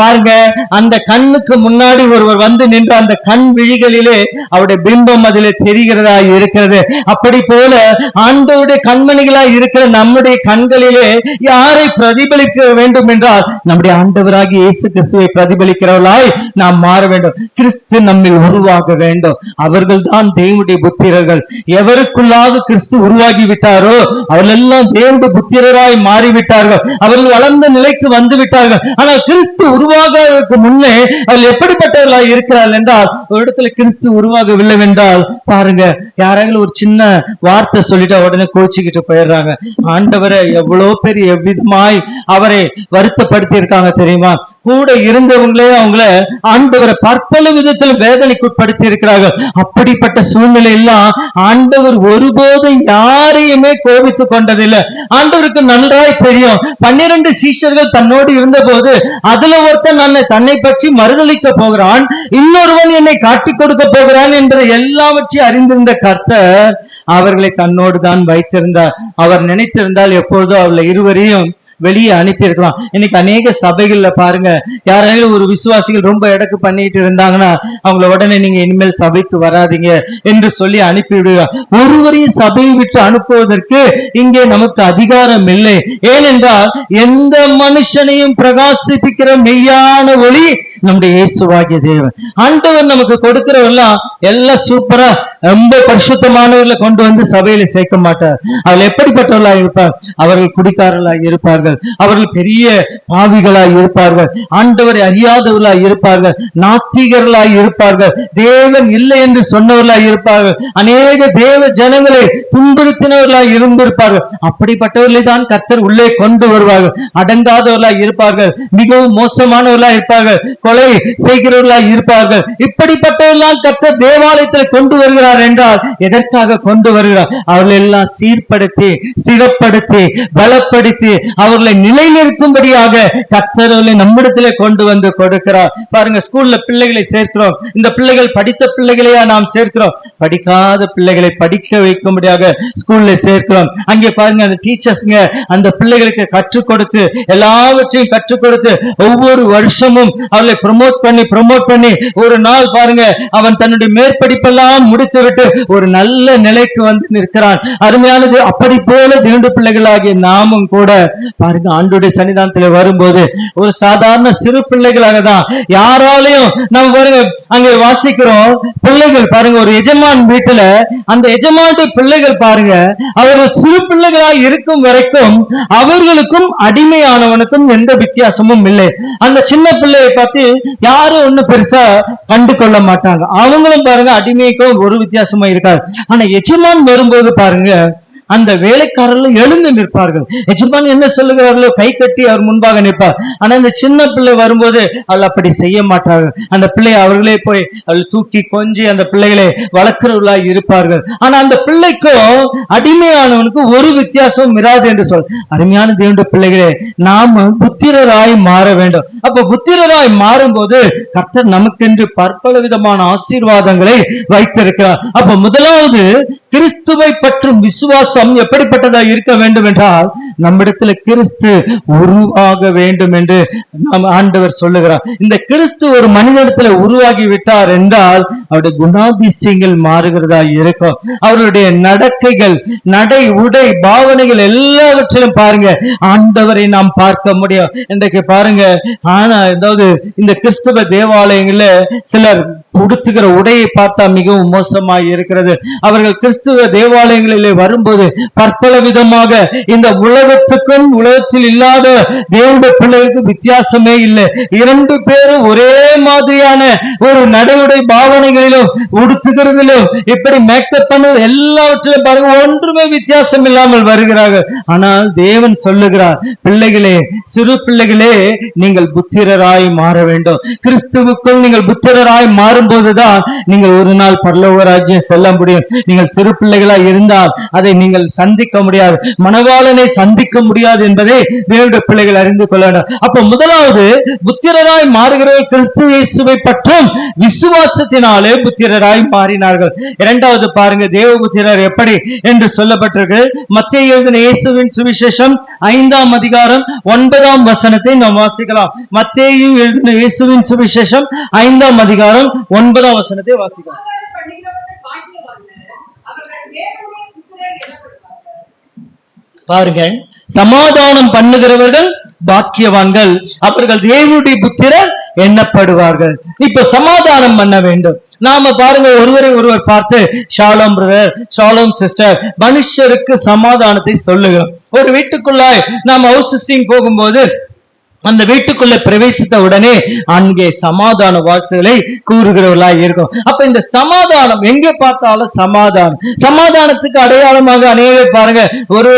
பாருங்க, அந்த கண்ணுக்கு முன்னாடி ஒருவர் வந்து நின்று அந்த கண் விழிகளிலே அவருடைய பிம்பம் அதிலே தெரிகிறதா இருக்கிறது. அப்படி போல ஆண்டவருடைய கண்மணிகளாய் இருக்கிற நம்முடைய கண்களிலே யாரை பிரதிபலிக்க வேண்டும் என்றால் நம்முடைய ஆண்டவராகிய இயேசு கிறிஸ்துவை பிரதிபலிக்கிறவர்களாய் நாம் மாற வேண்டும். கிறிஸ்து நம்மில் உருவாக வேண்டும். அவர்கள் தான் தேவனுடைய புத்திரர்கள். எவருக்குள்ளாக கிறிஸ்து உருவாகி விட்டாரோ அவர்கள் எல்லாம் தேவனுடைய புத்திரராய் மாறிவிட்டார்கள். அவர்கள் வளர்ந்த நிலைக்கு வந்து விட்டார்கள். ஆனால் கிறிஸ்து உருவாக முன்னே அவர்கள் எப்படிப்பட்டவர்களாய் இருக்கிறார்கள் என்றால், ஒரு இடத்துல கிறிஸ்து உருவாகவில்லை என்றால் பாருங்க, யாராவது ஒரு சின்ன வார்த்தை சொல்லிட்டு உடனே கோச்சிக்கிட்டு போயிடுறாங்க. ஆண்டவரை எவ்வளவு பேர் எவ்விதமாய் அவரை வருத்தப்படுத்தி இருக்காங்க தெரியுமா? கூட இருந்தவங்களே அவங்கள ஆண்டவரை பற்பல விதத்தில் வேதனைக்குட்படுத்தி இருக்கிறார்கள். அப்படிப்பட்ட சூழ்நிலை எல்லாம் ஆண்டவர் ஒருபோதும் யாரையுமே கோபித்துக் கொண்டதில்லை. ஆண்டவருக்கு நன்றாய் தெரியும், 12 சீஷர்கள் தன்னோடு இருந்த போது அதுல ஒருத்தன் தன்னை பற்றி மறுதலிக்க போகிறான், இன்னொருவன் என்னை காட்டிக் கொடுக்க போகிறான் என்பதை எல்லாவற்றையும் அறிந்திருந்த கர்த்தர் அவர்களை தன்னோடு தான் வைத்திருந்தார். அவர் நினைத்திருந்தால் எப்பொழுதோ அவர்களை இருவரையும் வெளியே அனுப்பி இருக்கலாம். இன்னைக்கு அநேக சபைகள்ல பாருங்க, யாராலும் ஒரு விசுவாசிகள் ரொம்ப எடக்கு பண்ணிட்டு இருந்தாங்கன்னா அவங்கள உடனே நீங்க இனிமேல் சபைக்கு வராதீங்க என்று சொல்லி அனுப்பிவிடுவார். ஒருவரையும் சபையை விட்டு அனுப்புவதற்கு இங்கே நமக்கு அதிகாரம் இல்லை. ஏனென்றால் எந்த மனுஷனையும் பிரகாசிப்பிக்கிற மெய்யான ஒளி நம்முடைய இயேசுவாகிய தேவன். ஆண்டவர் நமக்கு கொடுக்கிறவெல்லாம் எல்லாம் சூப்பரா ரொம்ப பரிசுத்தமானவர்களை கொண்டு வந்து சபையில சேர்க்க மாட்டார். அவர்கள் எப்படிப்பட்டவர்களாக இருப்பார்? அவர்கள் குடிக்காரர்களாக இருப்பார்கள், அவர்கள் பெரிய பாவிகளாய் இருப்பார்கள், ஆண்டவரை அறியாதவர்களாய் இருப்பார்கள், நாத்திகர்களாய் இருப்பார்கள், தேவன் இல்லை என்று சொன்னவர்களாய் இருப்பார்கள், அநேக தேவ ஜனங்களை துன்புறுத்தினவர்களாய் இருந்திருப்பார்கள். அப்படிப்பட்டவர்களை தான் கர்த்தர் உள்ளே கொண்டு வருவார்கள். அடங்காதவர்களாய் இருப்பார்கள், மிகவும் மோசமானவர்களாய் இருப்பார்கள், கொலை செய்கிறவர்களாய் இருப்பார்கள். இப்படிப்பட்டவர்களால் கர்த்தர் தேவாலயத்தில் கொண்டு வருகிறார் என்றால் எதற்காக கொண்டு வருகிறார்? அவர்களை எல்லாம் சீர்படுத்தி ஸ்திரப்படுத்தி பலப்படுத்தி அவர்களை நிலைநிறுத்தும்படியாக கர்த்தர்களை நம்மிடத்திலே கொண்டு வந்து கொடுக்கிறார். பாருங்க, ஸ்கூல்ல பிள்ளைகளை சேர்க்கிறோம். இந்த பிள்ளைகள் படித்த பிள்ளைகளையா நாம் சேர்க்கிறோம்? படிக்காத பிள்ளைகளை படிக்க வைக்கும்படியாக ஸ்கூல்ல சேர்க்கிறோம். அங்கே பாருங்க, அந்த டீச்சர்ஸ்ங்க அந்த பிள்ளைகளுக்கு கற்றுக் கொடுத்து எல்லாவற்றையும் கற்றுக் கொடுத்து ஒவ்வொரு வருஷமும் அவர்களை ப்ரமோட் பண்ணி ஒரு நாள் பாருங்க அவன் தன்னுடைய மேற்படிப்பெல்லாம் முடித்து விட்டு ஒரு நல்ல நிலைக்கு வந்து நிற்கிறான். அருமையானது. அப்படி போல தேவனுடைய பிள்ளைகளாகிய நாமும் கூட பாருங்க, ஆண்டவருடைய சன்னிதானத்தில் வரும்போது ஒரு சாதாரண சிறு பிள்ளைகளாக தான் யாராலையும் நம்ம பாருங்க அங்கே வாசிக்கிறோம். பிள்ளைகள் பாருங்க, ஒரு எஜமான் வீட்டுல அந்த எஜமானுடைய பிள்ளைகள் பாருங்க, அவர்கள் சிறு பிள்ளைகளாக இருக்கும் வரைக்கும் அவர்களுக்கும் அடிமையானவனுக்கும் எந்த வித்தியாசமும் இல்லை. அந்த சின்ன பிள்ளையை பார்த்து யாரும் ஒன்னும் பெருசா கண்டு கொள்ள மாட்டாங்க. அவங்களும் பாருங்க அடிமைக்கும் ஒரு வித்தியாசமா இருக்காது. ஆனா எஜமான் வரும்போது பாருங்க, அந்த வேலைக்காரர்கள் எழுந்து நிற்பார்கள். எஜமான் என்ன சொல்லுகிறார்களோ கை கட்டி அவர் முன்பாக நிற்பார். ஆனா இந்த சின்ன பிள்ளை வரும்போது அவள் அப்படி செய்ய மாட்டார்கள். அந்த பிள்ளை அவர்களே போய் அவள் தூக்கி கொஞ்சி அந்த பிள்ளைகளை வளர்க்கிறவர்களாய் இருப்பார்கள். ஆனா அந்த பிள்ளைக்கும் அடிமையானவனுக்கு ஒரு வித்தியாசமும் இராது என்று சொல். அருமையான தேவனுடைய பிள்ளைகளே, நாம புத்திரராய் மாற வேண்டும். அப்ப புத்திரராய் மாறும்போது கர்த்தர் நமக்கென்று பற்பல விதமான ஆசீர்வாதங்களை வைத்திருக்கிறார். அப்ப முதலாவது கிறிஸ்துவை பற்றும் விசுவாசம் எப்படிப்பட்டதா இருக்க வேண்டும் என்றால், நம்மிடத்துல கிறிஸ்து உருவாக வேண்டும் என்று நாம் ஆண்டவர் சொல்லுகிறார். இந்த கிறிஸ்து ஒரு மனிதனிடத்துல உருவாகி விட்டார் என்றால் அவருடைய குணாதிசயங்கள் மாறுகிறதா இருக்கும். அவருடைய நடக்கைகள், நடை, உடை, பாவனைகள் எல்லாவற்றிலும் பாருங்க ஆண்டவரை நாம் பார்க்க முடியும். இன்றைக்கு பாருங்க, ஆனா அதாவது இந்த கிறிஸ்துவ தேவாலயங்கள்ல சிலர் உடுத்துகிற உடையை பார்த்தா மிகவும் மோசமாய் இருக்கிறது. அவர்கள் கிறிஸ்துவ தேவாலயங்களிலே வரும்போது பற்பல விதமாக இந்த உலகத்துக்கும் உலகத்தில் இல்லாத தேவனுடைய பிள்ளைகளுக்கு வித்தியாசமே இல்லை. இரண்டு பேரும் ஒரே மாதிரியான ஒரு நடையுடை பாவனைகளிலும் உடுத்துகிறதிலும் இப்படி மேக்கப் பண்ண எல்லாவற்றிலும் பாருங்க ஒன்றுமே வித்தியாசம் இல்லாமல் வருகிறார்கள். ஆனால் தேவன் சொல்லுகிறார், பிள்ளைகளே, சிறு பிள்ளைகளே, நீங்கள் புத்திரராய் மாற வேண்டும். கிறிஸ்துவுக்குள் நீங்கள் புத்திரராய் மாறும்போதுதான் நீங்கள் ஒரு நாள் பரலோக ராஜ்யம் செல்ல முடியும். நீங்கள் சிறு பிள்ளைகளாய் இருந்தால் அதை நீங்கள் சந்திக்க முடியாது, மணவாளனை சந்திக்க முடியாது என்பதை தேவனுடைய பிள்ளைகள் அறிந்து கொள்ள வேண்டும். அப்ப முதலாவது புத்திரராய் மாறுகிறவர்கள் கிறிஸ்து இயேசுவை பற்றும் விசுவாசத்தினாலே புத்திரராய் மாறினார்கள். இரண்டாவது பாருங்க, தேவபுத்திரர் எப்படி என்று சொல்லப்பட்டிருக்கு. மத்தேயு எழுதின இயேசுவின் சுவிசேஷம் 5ஆம் அதிகாரம் 9ஆம் வசனத்தை நாம் வாசிக்கலாம். மத்தேயு எழுதின இயேசுவின் சுவிசேஷம் 5ஆம் அதிகாரம் 9ஆம் வசனத்தை வாசிக்கலாம். பாருங்க, சமாதானம் பண்ணுகிறவர்கள் பாக்கியவான்கள், அவர்கள் தேவனுடைய புத்திரர் எண்ணப்படுவார்கள். இப்ப சமாதானம் பண்ண வேண்டும். நாம பாருங்க, ஒருவரை ஒருவர் பார்த்து ஷாலோம் பிரதர், ஷாலோம் சிஸ்டர், மனுஷருக்கு சமாதானத்தை சொல்லுகிறோம். ஒரு வீட்டுக்குள்ளாய் நாம் ஹவுஸ் விசிட்டிங் போகும்போது அந்த வீட்டுக்குள்ள பிரவேசித்த உடனே அங்கே சமாதான வார்த்தைகளை கூறுகிறவர்களாய் இருக்கும். அப்ப இந்த சமாதானம் எங்கே பார்த்தாலும் சமாதானம், சமாதானத்துக்கு அடையாளமாக அநேக பாருங்க ஒரு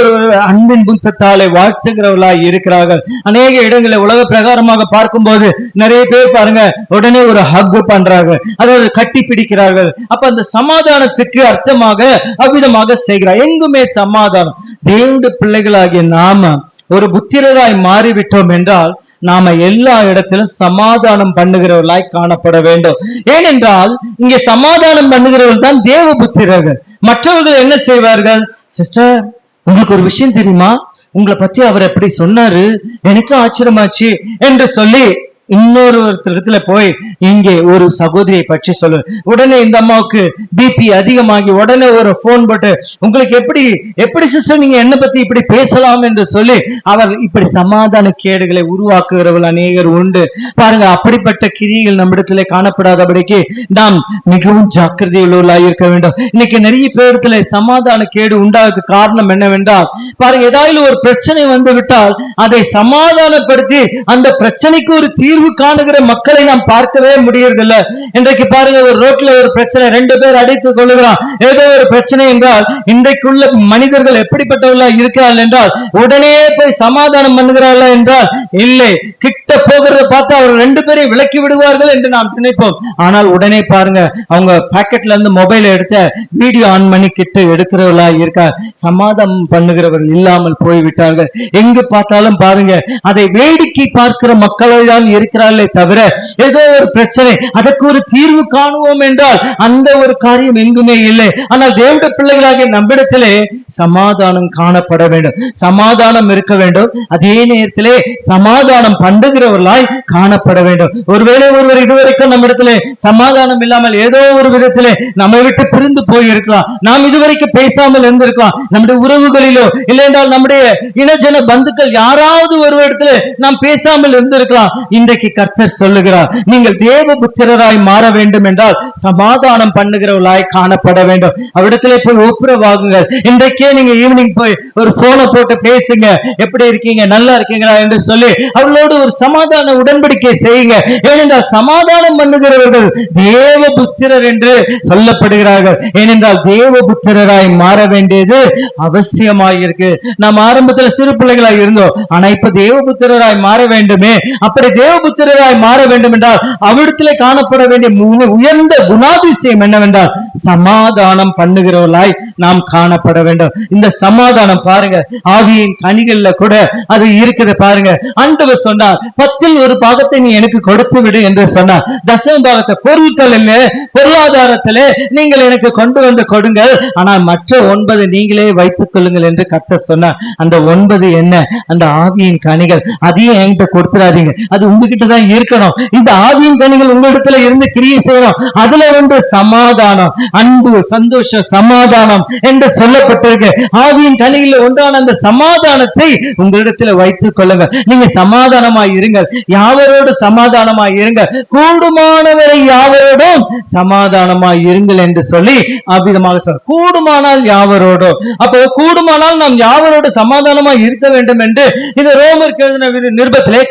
அன்பின் புத்தத்தாலே வாழ்த்துகிறவர்களாய் இருக்கிறார்கள். அநேக இடங்களில் உலக பிரகாரமாக பார்க்கும்போது நிறைய பேர் பாருங்க உடனே ஒரு ஹக் பண்றாங்க, அதாவது கட்டி பிடிக்கிறார்கள். அப்ப அந்த சமாதானத்துக்கு அர்த்தமாக அவ்விதமாக செய்கிறார். எங்குமே சமாதானம். தேவனுடைய பிள்ளைகளாகிய நாம ஒரு புத்திரராய் மாறிவிட்டோம் என்றால் நாம எல்லா இடத்திலும் சமாதானம் பண்ணுகிறவர்களாய் காணப்பட வேண்டும். ஏனென்றால் இங்கே சமாதானம் பண்ணுகிறவர்கள் தான் தேவ புத்திரர்கள். மற்றவர்கள் என்ன செய்வார்கள்? சிஸ்டர், உங்களுக்கு ஒரு விஷயம் தெரியுமா, உங்களை பத்தி அவர் எப்படி சொன்னாரு, எனக்கு ஆச்சரியமாச்சு என்று சொல்லி இன்னொருத்தரத்துல போய் இங்கே ஒரு சகோதரியை பற்றி சொல்லு. உடனே இந்த அம்மாவுக்கு பிபி அதிகமாகி உடனே ஒரு போன் போட்டு, உங்களுக்கு எப்படி சிஸ்டர் நீங்க என்ன பத்தி இப்படி பேசலாம் என்று சொல்லி அவர் இப்படி சமாதான கேடுகளை உருவாக்குகிறவர்கள் அநேகர் உண்டு. பாருங்க, அப்படிப்பட்ட கிரியைகள் நம்மிடத்திலே காணப்படாதபடிக்கு நாம் மிகவும் ஜாக்கிரதை உள்ளவர்களாக இருக்க வேண்டும். இன்னைக்கு நிறைய பேரிடத்துல சமாதான கேடு உண்டாகிறதுக்கு காரணம் என்னவென்றால், பாருங்க, ஏதாவது ஒரு பிரச்சனை வந்து விட்டால் அதை சமாதானப்படுத்தி அந்த பிரச்சனைக்கு ஒரு தீர்வு காணுகிற மக்களை நாம் பார்க்கவே முடியறதில்லை. இன்றைக்கு பாருங்க, ஒரு ரோட்ல ஒரு பிரச்சனை, 2 பேர் அடித்துக் கொள்ளுகிறான், ஏதோ ஒரு பிரச்சனை என்றால் இன்றைக்குள்ள மனிதர்கள் எப்படிப்பட்டவர்களா இருக்கிறார்கள் என்றால் உடனே போய் சமாதானம் பண்ணுகிறார்கள் என்றால் இல்லை, கிட்ட போகிறத பார்த்து அவர் 2 பேரை விலக்கி விடுவார்கள் என்று நாம் நினைப்போம். ஆனால் உடனே பாருங்க, அவங்க பாக்கெட்ல இருந்து மொபைல் எடுத்த வீடியோ ஆன் பண்ணி கிட்ட எடுக்கிறவர்களா இருக்கார். சமாதானம் பண்ணுகிறவர்கள் இல்லாமல் போய்விட்டார்கள். எங்கு பார்த்தாலும் பாருங்க, அதை வேடிக்கை பார்க்கிற மக்களை தான் இருக்கிறார்களே தவிர ஏதோ ஒரு பிரச்சனை அதற்கு ஒரு தீர்வு காணுவோம் என்றால் அந்த ஒரு காரியம் எங்குமே இல்லை. ஆனால் தேவனுடைய பிள்ளைகளாகிய நம்மிடத்திலே சமாதானம் காணப்பட வேண்டும், சமாதானம் இருக்க வேண்டும். அதே நேரத்திலே சமாதானம் பண்ணுகிறவர்களாய் காணப்பட வேண்டும். ஒருவேளை ஒருவர் இதுவரைக்கும் நம்மிடத்திலே சமாதானம் இல்லாமல் ஏதோ ஒரு விதத்திலே நம்மை விட்டு பிரிந்து போயிருக்கலாம், நாம் இதுவரைக்கும் பேசாமல் இருந்திருக்கலாம், நம்முடைய உறவுகளிலோ இல்லை என்றால் நம்முடைய இனஜன பந்துக்கள் யாராவது ஒரு இடத்துல நாம் பேசாமல் இருந்திருக்கலாம். இன்றைக்கு கர்த்தர் சொல்லுகிறார், நீங்கள் தேவ புத்திரராய் மாற வேண்டும் என்றால் சமாதானம் பண்ணுகிறவர்களாய் காணப்பட வேண்டும். அவ்விடத்திலே போய் ஒப்புரவாகுங்கள். இன்றைக்கே நீங்க ஈவினிங் போய் ஒரு போனை போட்டு பேசுங்க, எப்படி இருக்கீங்க, நல்லா இருக்கீங்களா என்று சொல்லி அவளோடு ஒரு சமாதான உடன்படிக்கை செய்யுங்க. ஏனென்றால் சமாதானம் பண்ணுகிறவர்கள் தேவபுத்திரர் என்று சொல்லப்படுகிறார்கள். ஏனென்றால் தேவபுத்திரராய் மாற வேண்டியது அவசியமாயிருக்கு. நாம் ஆரம்பத்துல சிறு பிள்ளைகளாய் இருந்தோம், ஆனா இப்ப தேவபுத்திரராய் மாற வேண்டுமே. அப்படி தேவபுத்திரராய் மாற வேண்டும் என்றால் அவிடத்திலே காணப்பட வேண்டிய உயர்ந்த குணாதிசயம் என்னவென்றால் சமாதானம் பண்ணுகிறவர்களாய் நாம் காணப்பட வேண்டும். இந்த சமாதானம் பாருங்க, ஆவியின் கனிகள்ல கூட அது இருக்குது. பாருங்க, ஆண்டவர் சொன்னார், 10ல் 1 பாகத்தை நீ எனக்கு கொடுத்து விடு என்று சொன்னார். தசம பாகத்தை பொருட்களில் பொருளாதாரத்திலே நீங்கள் எனக்கு கொண்டு வந்து கொடுங்கள், ஆனால் மற்ற 9 நீங்களே வைத்துக் கொள்ளுங்கள் என்று கர்த்தர் சொன்னார். அந்த 9 என்ன? அந்த ஆவியின் கனிகள். அதையும் என்கிட்ட கொடுத்துடாதீங்க, அது உங்ககிட்ட தான் இருக்கணும். இந்த ஆவியின் கனிகள் உங்களிடத்துல இருந்து கிரியை செய்யணும். அதுல வந்து சமாதானம், அன்பு, சந்தோஷம், சமாதானம் என்று சொல்லப்பட்டிருக்கு. ஆவியின் கனிகளில் ஒன்றான அந்த சமாதானத்தை உங்களிடத்துல வைத்துக் கொள்ளுங்க. நீங்க சமாதானமாய் இருங்கள், யாவரோடு சமாதானமாய் இருங்க, கூடுமானவரை யாவரோடும் சமாதானமாய் இருங்கள் என்று சொல்லி அவ்விதமாக சொல்ல, கூடுமானால் யாவரோடும். அப்போ கூடுமானால் நாம் யாவரோடு சமாதானமாய் இருக்க வேண்டும் என்று இந்த ரோமருக்கு எழுதின நிருபத்திலே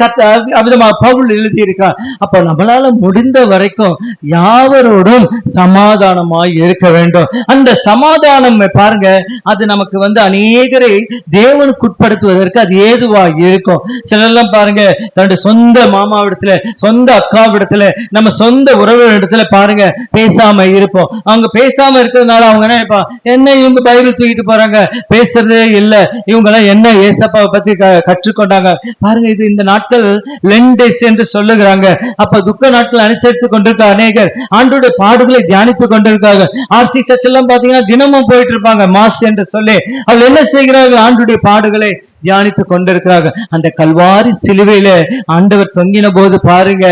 அவ்விதமாக பவுல் எழுதியிருக்கார். அப்ப நம்மளால முடிந்த வரைக்கும் யாவரோடும் சமாதானமாய் இருக்க வேண்டும். அந்த சமாதானம் பாருங்க, அது நமக்கு வந்து அநேகரை தேவனுக்கு உட்படுத்துவதற்கு அது ஏதுவாக இருக்கும். சிலர்லாம் பாருங்க, தன்னுடைய சொந்த மாமாவிடத்துல, சொந்த அக்காவிடத்துல, நம்ம சொந்த உறவினரிடத்துல பாருங்க பேசாம இருப்போம். அவங்க பேசாம இருக்கிறதுனால அவங்க என்ன நினைப்பா, என்ன இவங்க பைபிள் தூக்கிட்டு போறாங்க, பேசுறதே இல்ல, இவங்க எல்லாம் என்ன ஏசப்பாவை பத்தி கற்றுக்கொண்டாங்க பாருங்க. இது இந்த நாட்கள் லெண்டேஸ் என்று சொல்லுகிறாங்க. அப்ப துக்க நாட்கள் அனுசரித்துக் கொண்டிருக்க அநேகர் ஆண்டோட பாடுகளை தியானித்துக் கொண்டிருக்காங்க. ஆர்சி சர்ச் எல்லாம் பாத்தீங்கன்னா தினமும் போயிட்டு இருப்பாங்க மாஸ் என்று சொல்லி. அவள் என்ன செய்கிறார்கள்? ஆண்டுடைய பாடுகளை தியானித்துக் கொண்டிருக்கிறார்கள். அந்த கல்வாரி சிலுவையில ஆண்டவர் தொங்கின போது பாருங்க,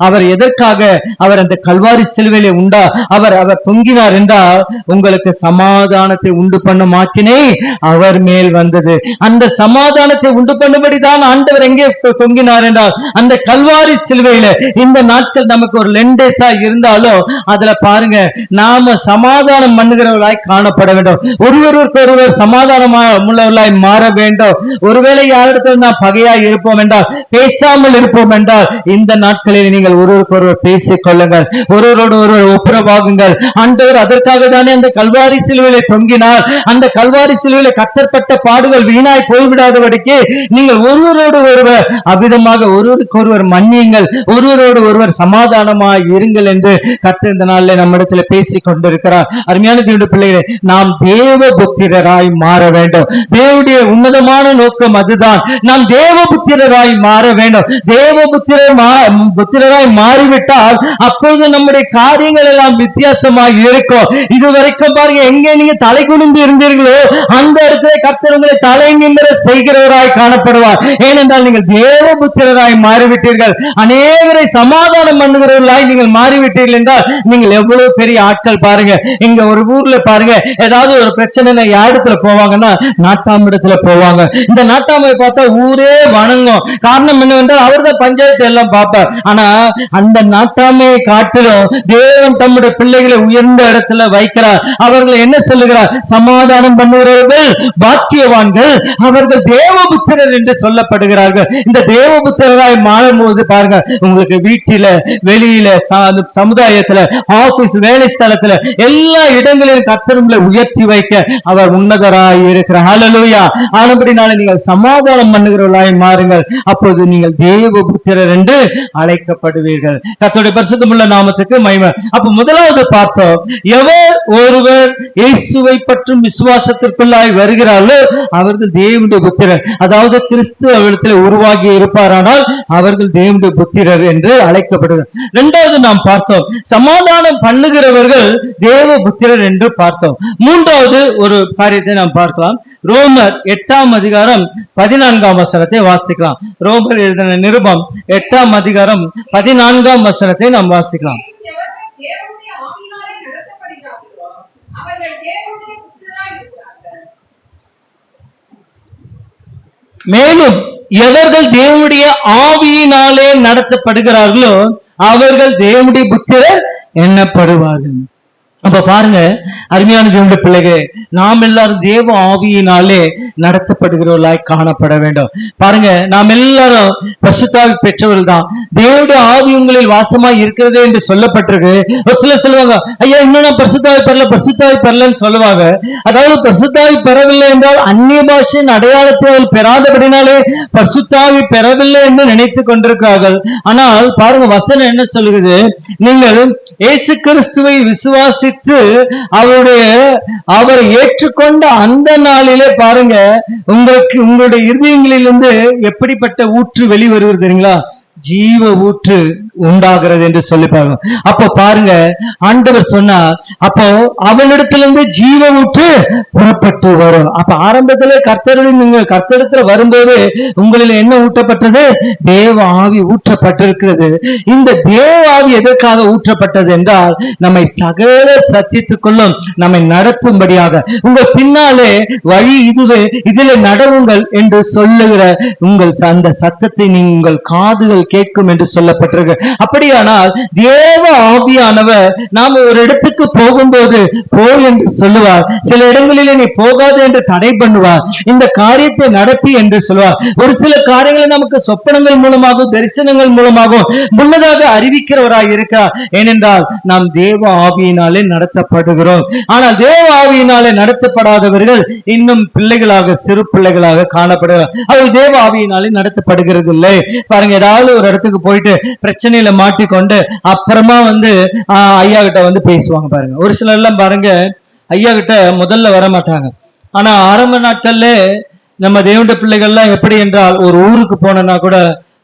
அவர் எதற்காக அவர் அந்த கல்வாரி சிலுவையில அவர் தொங்கினார் என்றால் உங்களுக்கு சமாதானத்தை உண்டு பண்ணும் ஆக்கினை அவர் மேல் வந்தது. அந்த சமாதானத்தை உண்டு பண்ணும்படிதான் ஆண்டவர் எங்கே தொங்கினார் என்றால் அந்த கல்வாரி சிலுவையில. இந்த நாட்கள் நமக்கு ஒரு லெண்டேஸா இருந்தாலும் அதுல பாருங்க, நாம சமாதானம் பண்ணுகிறவர்களாய் காணப்பட வேண்டும். ஒருவருக்கு ஒருவர் சமாதானமுள்ளவர்களாய் மாற வேண்டும். ஒருவேளை யாரிடத்தில் நாம் பகையாய் இருப்போம் என்றால், பேசாமல் இருப்போம் என்றால், இந்த நாட்களில் நீங்கள் ஒருவருக்கு ஒருவர் பேசிக் கொள்ளுங்கள், ஒருவரோடு ஒருவர் ஒப்புரவாகுங்கள். ஆண்டவர் அதற்காக தானே அந்த கல்வாரி சிலுவையிலே தொங்கினார். அந்த கல்வாரி சிலுவையிலே கத்தற்பட்ட பாடுகள் வீணாய் போய்விடாதபடிக்கு நீங்கள் ஒருவரோடு ஒருவர் அவ்விதமாக ஒருவருக்கு ஒருவர் மன்னியுங்கள், ஒருவரோடு ஒருவர் சமாதானமாய் இருங்கள் என்று கர்த்தர் இந்த நாளில் நம்மிடத்தில் பேசிக் கொண்டிருக்கிறார். அருமையான தேவனுடைய பிள்ளைகளே, நாம் தேவ புத்திரராய் மாற வேண்டும். தேவனுடைய உன்னதமான நோக்கம் அதுதான். நாம் தேவ புத்திரராய் மாற வேண்டும். தேவ புத்திரராய் மாறிவிட்டால் அப்பொழுது நம்முடைய காரியங்கள் எல்லாம் வித்தியாசமாக இருக்கும். இதுவரைக்கும் பாருங்க, எங்கே நீங்க தலை குனிந்து இருந்தீர்களோ அந்த இடத்துல கர்த்தர் உங்களை தலை நிமிர செய்கிறவராய் காணப்படுவார். ஏனென்றால் நீங்கள் தேவ புத்திரராய் மாறிவிட்டீர்கள். அநேகரை சமாதானம் பண்ணுகிறவர்களாய் நீங்கள் மாறிவிட்டீர்கள் என்றால் நீங்கள் எவ்வளவு பெரிய ஆட்கள் பாருங்க. இங்க ஒரு ஊர்ல பாருங்க, ஏதாவது ஒரு பிரச்சனை யாரிடத்துல போவாங்கன்னா நாட்டாமிடத்துல போவாங்க. இந்த நாட்டாமை பார்த்தா ஊரே வணங்கும். காரணம் என்னவென்றால் அவர் தான் பஞ்சாயத்து எல்லாம் பார்ப்பார். ஆனா அந்த நாட்டாமையை காட்டிலும் தேவன் தம்முடைய பிள்ளைகளை உயர்ந்த இடத்துல வைக்கிறார். அவர்கள் என்ன சொல்லுகிறார்? சமாதானம் பண்ணுகிறவர்கள் பாக்கியவான்கள், அவர்கள் தேவபுத்திரர் என்று சொல்லப்படுகிறார்கள். இந்த தேவபுத்திரராய் மாறும்போது பாருங்க, உங்களுக்கு வீட்டில, வெளியில, சமுதாயத்துல, ஆபீஸ், வேலை ஸ்தலத்துல, எல்லா இடங்களிலும் கர்த்தர் உங்களை உயர்த்தி வைக்க அவர் உன்னதராய் இருக்கிறார். ஹல்லேலூயா. ஆனபடினால நீங்கள் சமாதானம் பண்ணுகிறவர்களாய் மாறுங்கள். அப்போது நீங்கள் தேவபுத்திரர் என்று அழைக்கப்படுவீர்கள். கர்த்தருடைய பரிசுத்தமுள்ள நாமத்துக்கு மகிமை. அப்ப முதலாவது பார்த்தோம், எவர் ஒருவர் இயேசுவை பற்றும் விசுவாசத்திற்குள்ளாய் வருகிறார்களோ அவர்கள் தேவனுடைய புத்திரர். அதாவது கிறிஸ்து அவரிடத்தில் உருவாகி இருப்பாரானால் அவர்கள் தேவனுடைய புத்திரர் என்று அழைக்கப்படுகிறார். இரண்டாவது நாம் பார்த்தோம், சமாதானம் பண்ணுகிறவர்கள் தேவ புத்திரர் என்று பார்த்தோம். மூன்றாவது ஒரு காரியத்தை நாம் பார்க்கலாம். ரோமர் 8ஆம் அதிகாரம் 14ஆம் வசனத்தை வாசிக்கலாம். ரோமர் எழுதின நிருபம் 8ஆம் அதிகாரம் 14ஆம் வசனத்தை நாம் வாசிக்கலாம். மேலும் எவர்கள் தேவனுடைய ஆவியினாலே நடத்தப்படுகிறார்களோ அவர்கள் தேவனுடைய புத்திரர் எண்ணப்படுவார்கள். அப்ப பாருங்க, அருமையான தேவனுடைய பிள்ளைகளே, நாம் எல்லாரும் தேவ ஆவியினாலே நடத்தப்படுகிறவர்களாய் காணப்பட வேண்டும். பாருங்க, நாம் எல்லாரும் பரிசுத்தாவி பெற்றவர்கள் தான். தேவனுடைய ஆவி உங்களில் வாசமாய் இருக்கிறது என்று சொல்லப்பட்டிருக்கு. ஒரு சிலர் சொல்லுவாங்க, ஐயா இன்னும் நான் பரிசுத்தாவி பெறலன்னு சொல்லுவாங்க. அதாவது பரிசுத்தாவி பெறவில்லை என்றால் அந்நிய பாஷையின் அடையாளத்தை அவர்கள் பெறாதபடினாலே பரிசுத்தாவி பெறவில்லை என்று நினைத்துக் கொண்டிருக்கிறார்கள். ஆனால் பாருங்க, வசனம் என்ன சொல்லுகிறது? நீங்கள் இயேசு கிறிஸ்துவை விசுவாசித்து அவரை ஏற்றுக்கொண்ட அந்த நாளிலே பாருங்க, உங்களுடைய இருதயங்களிலிருந்து எப்படிப்பட்ட ஊற்று வெளிவருகிறது தெரியுங்களா? ஜீவ ஊற்று உண்டாகிறது என்று சொல்லி பாருங்க. அப்போ பாருங்க, ஆண்டவர் சொன்னார், அப்போ அவனிடத்திலிருந்து ஜீவ ஊற்று புறப்பட்டு வரும். அப்ப ஆரம்பத்திலே கர்த்தரிடத்துல வரும்போது உங்களில் என்ன ஊற்றப்பட்டது? தேவ ஆவி ஊற்றப்பட்டிருக்கிறது. இந்த தேவ ஆவி எதற்காக ஊற்றப்பட்டது என்றால், நம்மை சகல சத்தியத்துக்குள்ளும் நம்மை நடத்தும்படியாக, உங்கள் பின்னாலே வழி இதுவே, இதிலே நடவுங்கள் என்று சொல்லுகிற அந்த சத்தத்தை நீங்கள் காதுகள் கேட்கும் என்று சொல்லப்பட்டிருக்கு. அப்படியானால் தேவ ஆவியானவர் நாம் ஒரு இடத்துக்கு போகும்போது போய் என்று சொல்லுவார். சில இடங்களிலே நீ போகாது என்று தடை பண்ணுவார். இந்த காரியத்தை நடத்தி என்று சொல்வார். ஒரு சில காரியங்களை நமக்கு சொப்பனங்கள் மூலமாகவும் தரிசனங்கள் மூலமாகவும் முன்னதாக அறிவிக்கிறவராய் இருக்கிறார். ஏனென்றால் நாம் தேவ ஆவியினாலே நடத்தப்படுகிறோம். ஆனால் தேவ ஆவியினாலே நடத்தப்படாதவர்கள் இன்னும் பிள்ளைகளாக, சிறு பிள்ளைகளாக காணப்படுகிறார். அவர்கள் தேவ ஆவியினாலே நடத்தப்படுகிறது இல்லை. பாருங்க, ஏதாவது ஒரு இடத்துக்கு போயிட்டு பிரச்சனையில மாட்டிக்கொண்டு அப்புறமா ஐயா கிட்ட பேசுவாங்க. பாருங்க, ஒரு சிலர் எல்லாம் பாருங்க ஐயா கிட்ட முதல்ல வர மாட்டாங்க. ஆனா ஆரம்ப நாட்கள்ல நம்ம தேவனுடைய பிள்ளைகள்லாம் எப்படி என்றால், ஒரு ஊருக்கு போனா கூட,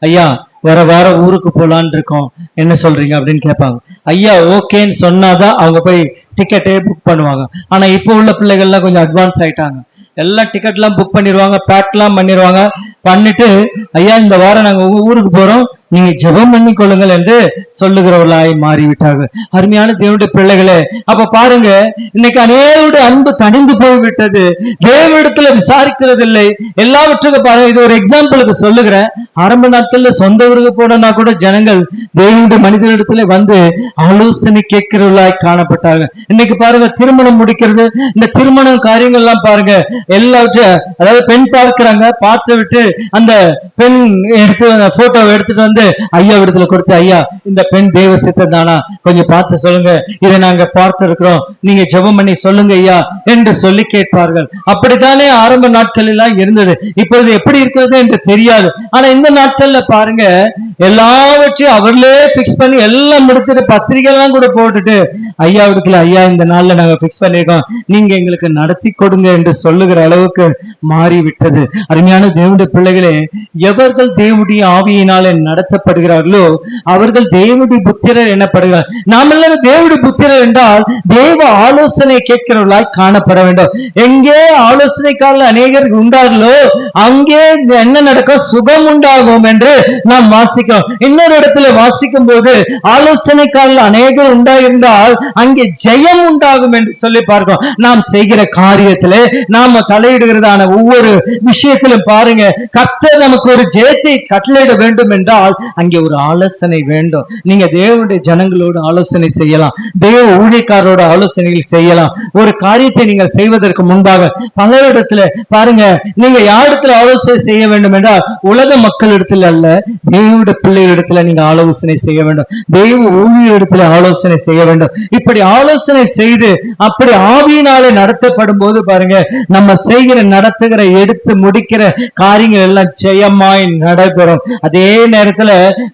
ஐயா வர ஊருக்கு போலான்னு இருக்கோம், என்ன சொல்றீங்க அப்படின்னு கேட்பாங்க. ஐயா ஓகேன்னு சொன்னாதான் அவங்க போய் டிக்கெட்டே புக் பண்ணுவாங்க. ஆனா இப்போ உள்ள பிள்ளைகள்லாம் கொஞ்சம் அட்வான்ஸ் ஆயிட்டாங்க. எல்லாம் டிக்கெட் எல்லாம் புக் பண்ணிடுவாங்க, பேக் எல்லாம் பண்ணிடுவாங்க. பண்ணிட்டு, ஐயா இந்த வாரம் நாங்க ஊருக்கு போறோம், நீங்க ஜெபம் பண்ணி கொள்ளுங்கள் என்று சொல்லுகிறவர்களாய் மாறிவிட்டார்கள். அருமையான தேவனுடைய பிள்ளைகளே, அப்ப பாருங்க, இன்னைக்கு அநேகருடைய அன்பு தணிந்து போய்விட்டது. தேவனிடத்துல விசாரிக்கிறது இல்லை. எல்லாவற்றுக்கும் பாருங்க, இது ஒரு எக்ஸாம்பிளுக்கு சொல்லுகிறேன். ஆரம்ப நாட்கள்ல சொந்த ஊருக்கு போனா கூட ஜனங்கள் தேவனுடைய மனிதனிடத்துல ஆலோசனை கேட்கிறவர்களாய் காணப்பட்டாங்க. இன்னைக்கு பாருங்க, திருமணம் முடிக்கிறது, இந்த திருமண காரியங்கள் எல்லாம் பாருங்க, எல்லாவற்றையும் அதாவது பெண் பார்க்கிறாங்க, பார்த்து விட்டு அந்த பெண் போட்டோவை எடுத்துட்டு ஐயா இடத்துல கொடுத்து, ஐயா இந்த பெண் தேவ சித்தம் தானா, கொஞ்சம் பார்த்து சொல்லுங்க, இதை நாங்க பார்த்து இருக்கிறோம், நீங்க ஜெபம் பண்ணி சொல்லுங்க ஐயா என்று சொல்லி கேட்பார்கள். அப்படித்தானே ஆரம்ப நாட்கள் எல்லாம் இருந்தது. இப்பொழுது எப்படி இருக்கிறது என்று தெரியாது. ஆனா இந்த நாட்கள்ல பாருங்க, எல்லாவற்றையும் அவர்களே பிக்ஸ் பண்ணி எல்லாம் முடித்துட்டு பத்திரிகை எல்லாம் கூட போட்டுட்டு ஐயா இடத்துல, ஐயா இந்த நாள்ல நாங்க பிக்ஸ் பண்ணிருக்கோம், நீங்க எங்களுக்கு நடத்தி கொடுங்க என்று சொல்லுகிற அளவுக்கு மாறிவிட்டது. அருமையான தேவனுடைய பிள்ளைகளே, எவர்கள் தேவனுடைய ஆவியினாலே நடத்தப்படுகிறார்களோ அவர்கள் தேவனுடைய புத்திரர் எனப்படுகிறார். நாம் எல்லாரும் தேவனுடைய புத்திரர் என்றால் தேவ ஆலோசனை கேட்கிறவர்களாய் காணப்பட வேண்டும். எங்கே ஆலோசனைக்காரர்கள் அநேகர் உண்டார்களோ அங்கே என்ன நடக்கும்? சுகம் உண்டாகும் என்று நாம் வாசிக்கிறோம். இன்னொரு இடத்துல வாசிக்கும் போது ஆலோசனைக்காரர்கள் அநேகர் உண்டாயிருந்தால் அங்கே ஜெயம் உண்டாகும் என்று சொல்லி பார்க்கிறோம். நாம் செய்கிற காரியத்திலே நாம தலையிடுகிறதான ஒவ்வொரு விஷயத்திலும் பாருங்க, கர்த்தர் நமக்கு ஒரு ஜெயத்தை கட்டளையிட வேண்டும் என்றால் அங்கே ஒரு ஆலோசனை வேண்டும். நீங்க தேவனுடைய ஜனங்களோடு ஆலோசனை செய்யலாம், தேவ ஊழியக்காரோட ஆலோசனைகள் செய்யலாம். ஒரு காரியத்தை நீங்கள் செய்வதற்கு முன்பாக பலரிடத்துல பாருங்க, நீங்க யாரிடத்துல ஆலோசனை செய்ய வேண்டும் என்றால் உலக மக்களிடத்தில் அல்ல, தேவனுடைய பிள்ளைகளிடத்துல நீங்க ஆலோசனை செய்ய வேண்டும். தேவ ஊழியரிடத்துல ஆலோசனை செய்ய வேண்டும். இப்படி ஆலோசனை செய்து அப்படி ஆவியினாலே நடத்தப்படும் போது பாருங்க, நம்ம செய்கிற நடத்துகிற எடுத்து முடிக்கிற காரியங்கள் எல்லாம் ஜெயமாய் நடைபெறும். அதே நேரத்துல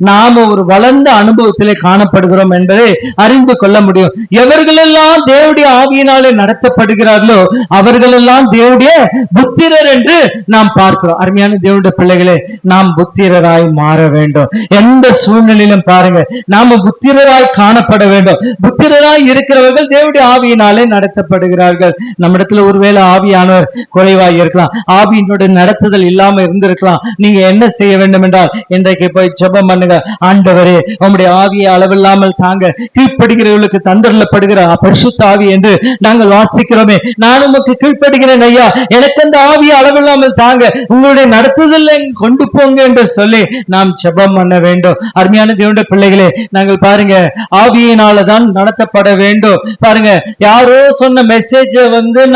நாம ஒரு வளர்ந்த அனுபவத்திலே காணப்படுகிறோம் என்பதை அறிந்து கொள்ள முடியும். எவர்களெல்லாம் தேவனுடைய ஆவியினாலே நடத்தப்படுகிறார்களோ அவர்களெல்லாம் தேவனுடைய புத்திரர் என்று நாம் பார்க்கிறோம். அருமையான தேவனுடைய பிள்ளைகளே, நாம் புத்திரராய் மாற வேண்டும். எந்த சூழ்நிலையிலும் பாருங்க, நாம புத்திரராய் காணப்பட வேண்டும். புத்திரராய் இருக்கிறவர்கள் தேவனுடைய ஆவியினாலே நடத்தப்படுகிறார்கள். நம்மிடத்துல ஒருவேளை ஆவியானவர் குறைவாய் இருக்கலாம், ஆவியினுடைய நடத்துதல் இல்லாம இருந்திருக்கலாம். நீங்க என்ன செய்ய வேண்டும் என்றால் இன்றைக்கு போய் ஜெபம் பண்ணுங்க. ஆண்டவரே, உம்முடைய ஆவியை அளவில்லாமல் தாங்க, கீழ்ப்படுகிறவர்களுக்கு தந்தரப்படுகிற பரிசுத்த ஆவி என்று நாங்கள் வாசிக்கிறோமே, நான் உமக்கு கீழ்ப்படுகிறேன் ஐயா, எனக்கு அந்த ஆவியை அளவில்லாமல் தாங்க, உங்களுடைய நடத்துதல் கொண்டு போங்க என்று சொல்லி நாம் ஜெபம் பண்ண வேண்டும். அருமையான தேவனுடைய பிள்ளைகளே, நாங்கள் பாருங்க, ஆவியினாலதான் நடத்தப்பட நடத்தப்பட வேண்டும். பாருங்க, யாரோ சொன்ன மெசேஜ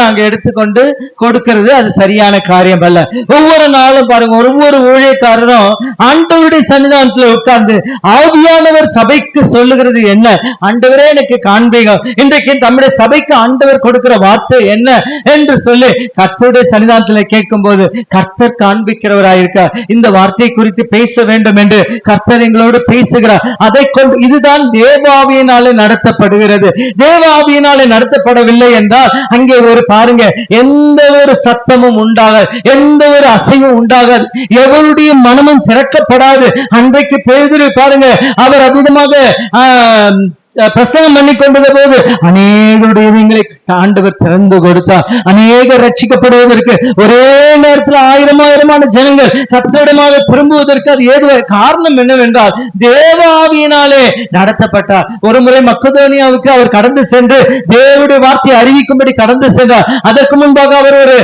நாங்க எடுத்துக்கொண்டு கொடுக்கிறது அது சரியான காரியம் அல்ல. ஒவ்வொரு நாளும் பாருங்க, ஒவ்வொரு ஊழியக்காரரும் ஆண்டவருடைய சன்னிதானத்துல உட்கார்ந்து ஆவியானவர் சபைக்கு சொல்லுகிறது என்ன, ஆண்டவரே எனக்கு காண்பீங்க, இன்றைக்கு நம்முடைய சபைக்கு ஆண்டவர் கொடுக்கிற வார்த்தை என்ன என்று சொல்லி கர்த்தருடைய சன்னிதானத்துல கேட்கும் போது கர்த்தர் காண்பிக்கிறவராயிருக்க இந்த வார்த்தை குறித்து பேச வேண்டும் என்று கர்த்தர் எங்களோடு பேசுகிறார். அதை கொண்டு இதுதான் தேவாவியினாலே நடத்தப்படுகிறது. தேவாவியினாலே நடத்தப்படவில்லை என்றால் அங்கே ஒரு பாருங்க, எந்த ஒரு சத்தமும் உண்டாகாது, எந்த ஒரு அசைவும் உண்டாகாது, எவருடைய மனமும் திறக்கப்படாது. அன்றைக்கு பேதுரு பாருங்க, அவர் அற்புதமாக பிரசங்கம் பண்ணி கொண்டத போது அநேகருடைய இதயங்களை ஆண்டவர் திறந்து கொடுத்தார். அநேகர் ரட்சிக்கப்படுவதற்கு ஒரே நேரத்தில் ஆயிரமான ஜனங்கள் கர்த்தரிடமாக திரும்புவதற்கு அது ஏதுவா காரணம் என்னவென்றால் தேவ ஆவியினாலே நடத்தப்பட்டார். ஒரு முறை மக்கதோனியாவுக்கு அவர் கடந்து சென்று தேவனுடைய வார்த்தையை அறிவிக்கும்படி கடந்து சென்றார். அதற்கு முன்பாக அவர் ஒரு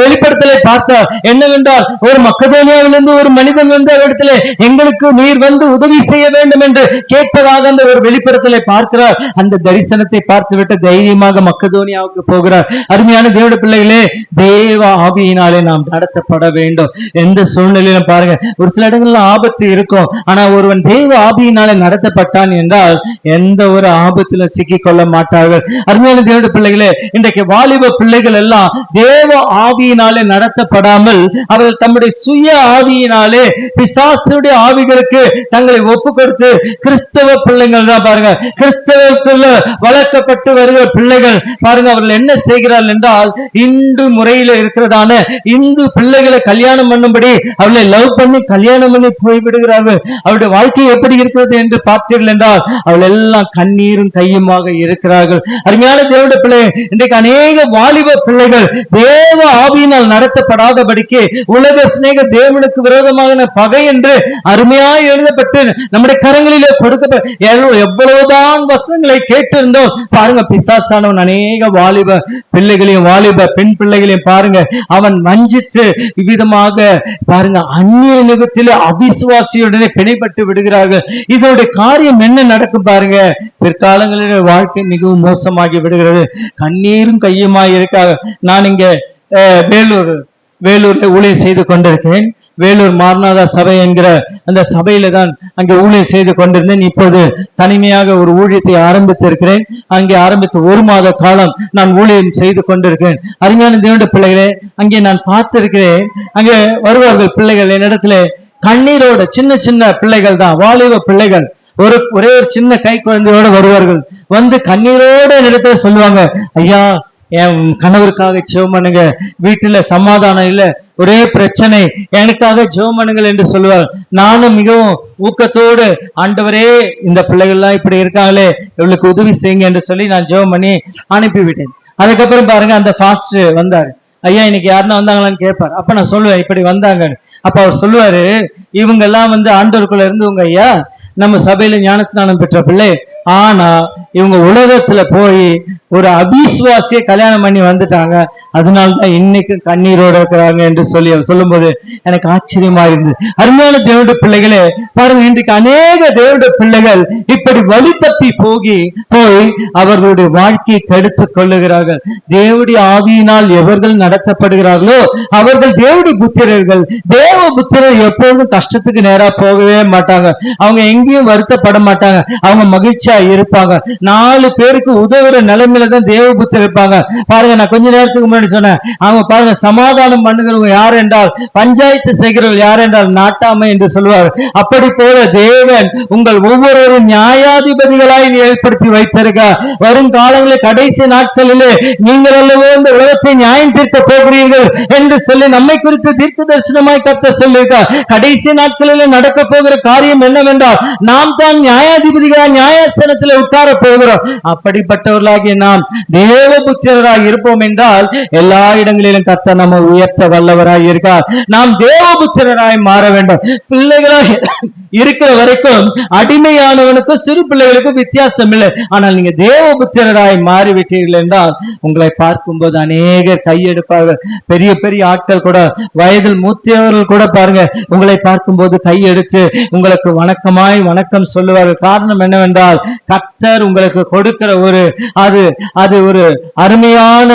வெளிப்படுத்தலை பார்த்தார். என்னவென்றால், ஒரு மக்கதோனியாவிலிருந்து ஒரு மனிதன் அவரிடத்திலே எங்களுக்கு நீர் உதவி செய்ய வேண்டும் என்று கேட்பதாக அந்த ஒரு வெளிப்படுத்தலை பார்க்கிறார். அந்த தரிசனத்தை பார்த்துவிட்டு தைரியமாக மக்கதோனியாவுக்கு போகிறார். அருமையான தேவனுடைய பிள்ளைகளே, தேவ ஆவியினாலே நாம் நடத்தப்பட வேண்டும். எந்த சூழ்நிலையிலும் பாருங்க, ஒரு சில இடங்கள்ல ஆபத்து இருக்கும், ஆனா ஒருவன் தேவ ஆவியினாலே நடத்தப்பட்டான் என்றால் எந்த ஒரு ஆபத்திலும் சிக்கிக் கொள்ள மாட்டார்கள். அருமையான தேவனுடைய பிள்ளைகளே, இன்றைக்கு வாலிப பிள்ளைகள் எல்லாம் தேவ ஆவியினாலே நடத்தப்படாமல் அவர்கள் தம்முடைய சுய ஆவியினாலே பிசாசுடைய ஆவிகளுக்கு தங்களை ஒப்பு கொடுத்து கிறிஸ்தவ பிள்ளைகள் தான் பாருங்க, கிறிஸ்தவத்தில் வளர்க்கப்பட்டு வருகிற பிள்ளைகள் பாருங்க, அவர்கள் என்ன செய்கிறார்கள் என்றால் இந்து முறையில இருக்கிறதான இந்து பிள்ளைகளை கல்யாணம் பண்ணும்படி அவளை லவ் பண்ணி கல்யாணம் பண்ணி போய்விடுகிறார்கள். அவருடைய வாழ்க்கை எப்படி இருக்கிறது என்று பார்த்தீர்கள் என்றால் அவள் எல்லாம் கண்ணீரும் கையுமாக இருக்கிறார்கள். அருமையான தேவனுடைய பிள்ளை, இன்றைக்கு அநேக வாலிப பிள்ளைகள் தேவ ஆவியினால் நடத்தப்படாதபடிக்கு உலக சிநேக தேவனுக்கு விரோதமான பகை என்று அருமையாய் எழுதப்பட்டு நம்முடைய கரங்களிலே கொடுக்கப்பட்ட எவ்வளவுதான் வசனங்களை கேட்டிருந்தோம் பாருங்க, பிசாசானவன் அநேக வாலிப பிள்ளைகளையும் வாலிப பெண் பிள்ளைகளையும் பாருங்க அவன் வஞ்சித்து இவ்விதமாக பாருங்க அந்நிய நிகத்திலே அவிசுவாசியுடனே பிணைப்பட்டு விடுகிறார்கள். இதோட காரியம் என்ன நடக்கும் பாருங்க, பிற்காலங்களில் வாழ்க்கை மிகவும் மோசமாகி விடுகிறது. கண்ணீரும் கையுமாய் இருக்காங்க. நான் இங்க வேலூர்ல ஊழியர் செய்து கொண்டிருக்கிறேன். வேலூர் மாரநாதா சபை என்கிற அந்த சபையில தான் அங்கே ஊழியர் செய்து கொண்டிருந்தேன். இப்போது தனிமையாக ஒரு ஊழியத்தை ஆரம்பித்திருக்கிறேன். அங்கே ஆரம்பித்து 1 மாத காலம் நான் ஊழியம் செய்து கொண்டிருக்கிறேன். அருமையான தேவனுடைய பிள்ளைகளே, அங்கே நான் பார்த்திருக்கிறேன், அங்கே வருவார்கள் பிள்ளைகள் என்னிடத்துல கண்ணீரோட, சின்ன சின்ன பிள்ளைகள் தான், வாலிப பிள்ளைகள், ஒரே ஒரு சின்ன கை குழந்தையோட வருவார்கள். கண்ணீரோட என்னிடத்துல சொல்லுவாங்க, ஐயா என் கணவருக்காக ஜெபம் பண்ணுங்க, வீட்டுல சமாதானம் இல்ல, ஒரே பிரச்சனை, எனக்காக ஜெபம் பண்ணுங்கள் என்று சொல்லுவார். நானும் மிகவும் ஊக்கத்தோடு, ஆண்டவரே இந்த பிள்ளைகள்லாம் இப்படி இருக்காங்களே இவளுக்கு உதவி செய்யுங்க என்று சொல்லி நான் ஜெபம் பண்ணி அனுப்பிவிட்டேன். அதுக்கப்புறம் பாருங்க, அந்த ஃபாஸ்ட் வந்தாரு. ஐயா இன்னைக்கு யாருன்னா வந்தாங்களான்னு கேட்பார். அப்ப நான் சொல்லுவேன் இப்படி வந்தாங்க. அப்ப அவர் சொல்லுவாரு, இவங்க எல்லாம் ஆண்டவருக்குள்ள இருந்தவங்க ஐயா, நம்ம சபையில ஞானஸ்நானம் பெற்ற பிள்ளை, ஆனா இவங்க உலகத்துல போய் ஒரு அவிசுவாசிய கல்யாணம் பண்ணி வந்துட்டாங்க, அதனால்தான் இன்னைக்கு கண்ணீரோட இருக்கிறாங்க என்று சொல்லி அவர் சொல்லும் போது எனக்கு ஆச்சரியமா இருந்தது. அருமையான தேவனுடைய பிள்ளைகளே பாருங்க, இன்றைக்கு அநேக தேவனுடைய பிள்ளைகள் இப்படி வழி தப்பி போய் அவர்களுடைய வாழ்க்கையை கெடுத்துக் கொள்ளுகிறார்கள். தேவனுடைய ஆவியினால் எவர்கள் நடத்தப்படுகிறார்களோ அவர்கள் தேவனுடைய புத்திரர்கள். தேவ புத்திரர் எப்போதும் கஷ்டத்துக்கு நேரா போகவே மாட்டாங்க. அவங்க எங்கேயும் வருத்தப்பட மாட்டாங்க. அவங்க மகிழ்ச்சியா இருப்பாங்க. 4 பேருக்கு உதவுற நிலைமையில தான் தேவ புத்திரர் இருப்பாங்க. பாருங்க, நான் கொஞ்ச நேரத்துக்கு முன்னாடி சொன்னேன், அவங்க பாருங்க சமாதானம் பண்ணுகிறவங்க யார் என்றால், பஞ்சாயத்து செய்கிறவர்கள் யார் என்றால் நாட்டாமை என்று சொல்வார். அப்படி போல தேவன் உங்கள் ஒவ்வொருவரும் நியாயாதிபதிகளாய் ஏற்படுத்தி வைத்திருக்கார். வரும் காலங்களில் கடைசி நாட்களிலே நீங்கள் அல்லவோ இந்த உலகத்தை நியாயம் தீர்க்க போகிறீர்கள் என்று சொல்லி நம்மை குறித்து தீர்க்க தரிசனமாய் கர்த்தர் சொல்லியிருக்கார். கடைசி நாட்களில் நடக்க போகிற காரியம் என்னவென்றால், நாம் தான் நியாயாதிபதிகளாய் நியாயஸ்தானத்தில் உட்கார போகிறோம். அப்படிப்பட்டவர்களாகிய நாம் தேவ புத்திரராய் இருப்போம் என்றால் எல்லா இடங்களிலும் கர்த்தர் நம்ம உயர்த்த வல்லவராய் இருக்கார். நாம் தேவ புத்திரராய் மாற வேண்டும். பிள்ளைகளாய் இருக்கிற வரைக்கும் அடிமையானவனுக்கும் சிறு பிள்ளைகளுக்கும் வித்தியாசம் இல்லை. ஆனால் நீங்க தேவபுத்திரராய் மாறிவிட்டீர்கள் என்றால் உங்களை பார்க்கும்போது அநேகர் கையெடுப்பார்கள். பெரிய பெரிய ஆட்கள் கூட, வயதில் மூத்தவர்கள் கூட பாருங்க, உங்களை பார்க்கும்போது கையெடுத்து உங்களுக்கு வணக்கமாய் வணக்கம் சொல்லுவார்கள். காரணம் என்னவென்றால் கர்த்தர் உங்களுக்கு கொடுக்கிற அது ஒரு அருமையான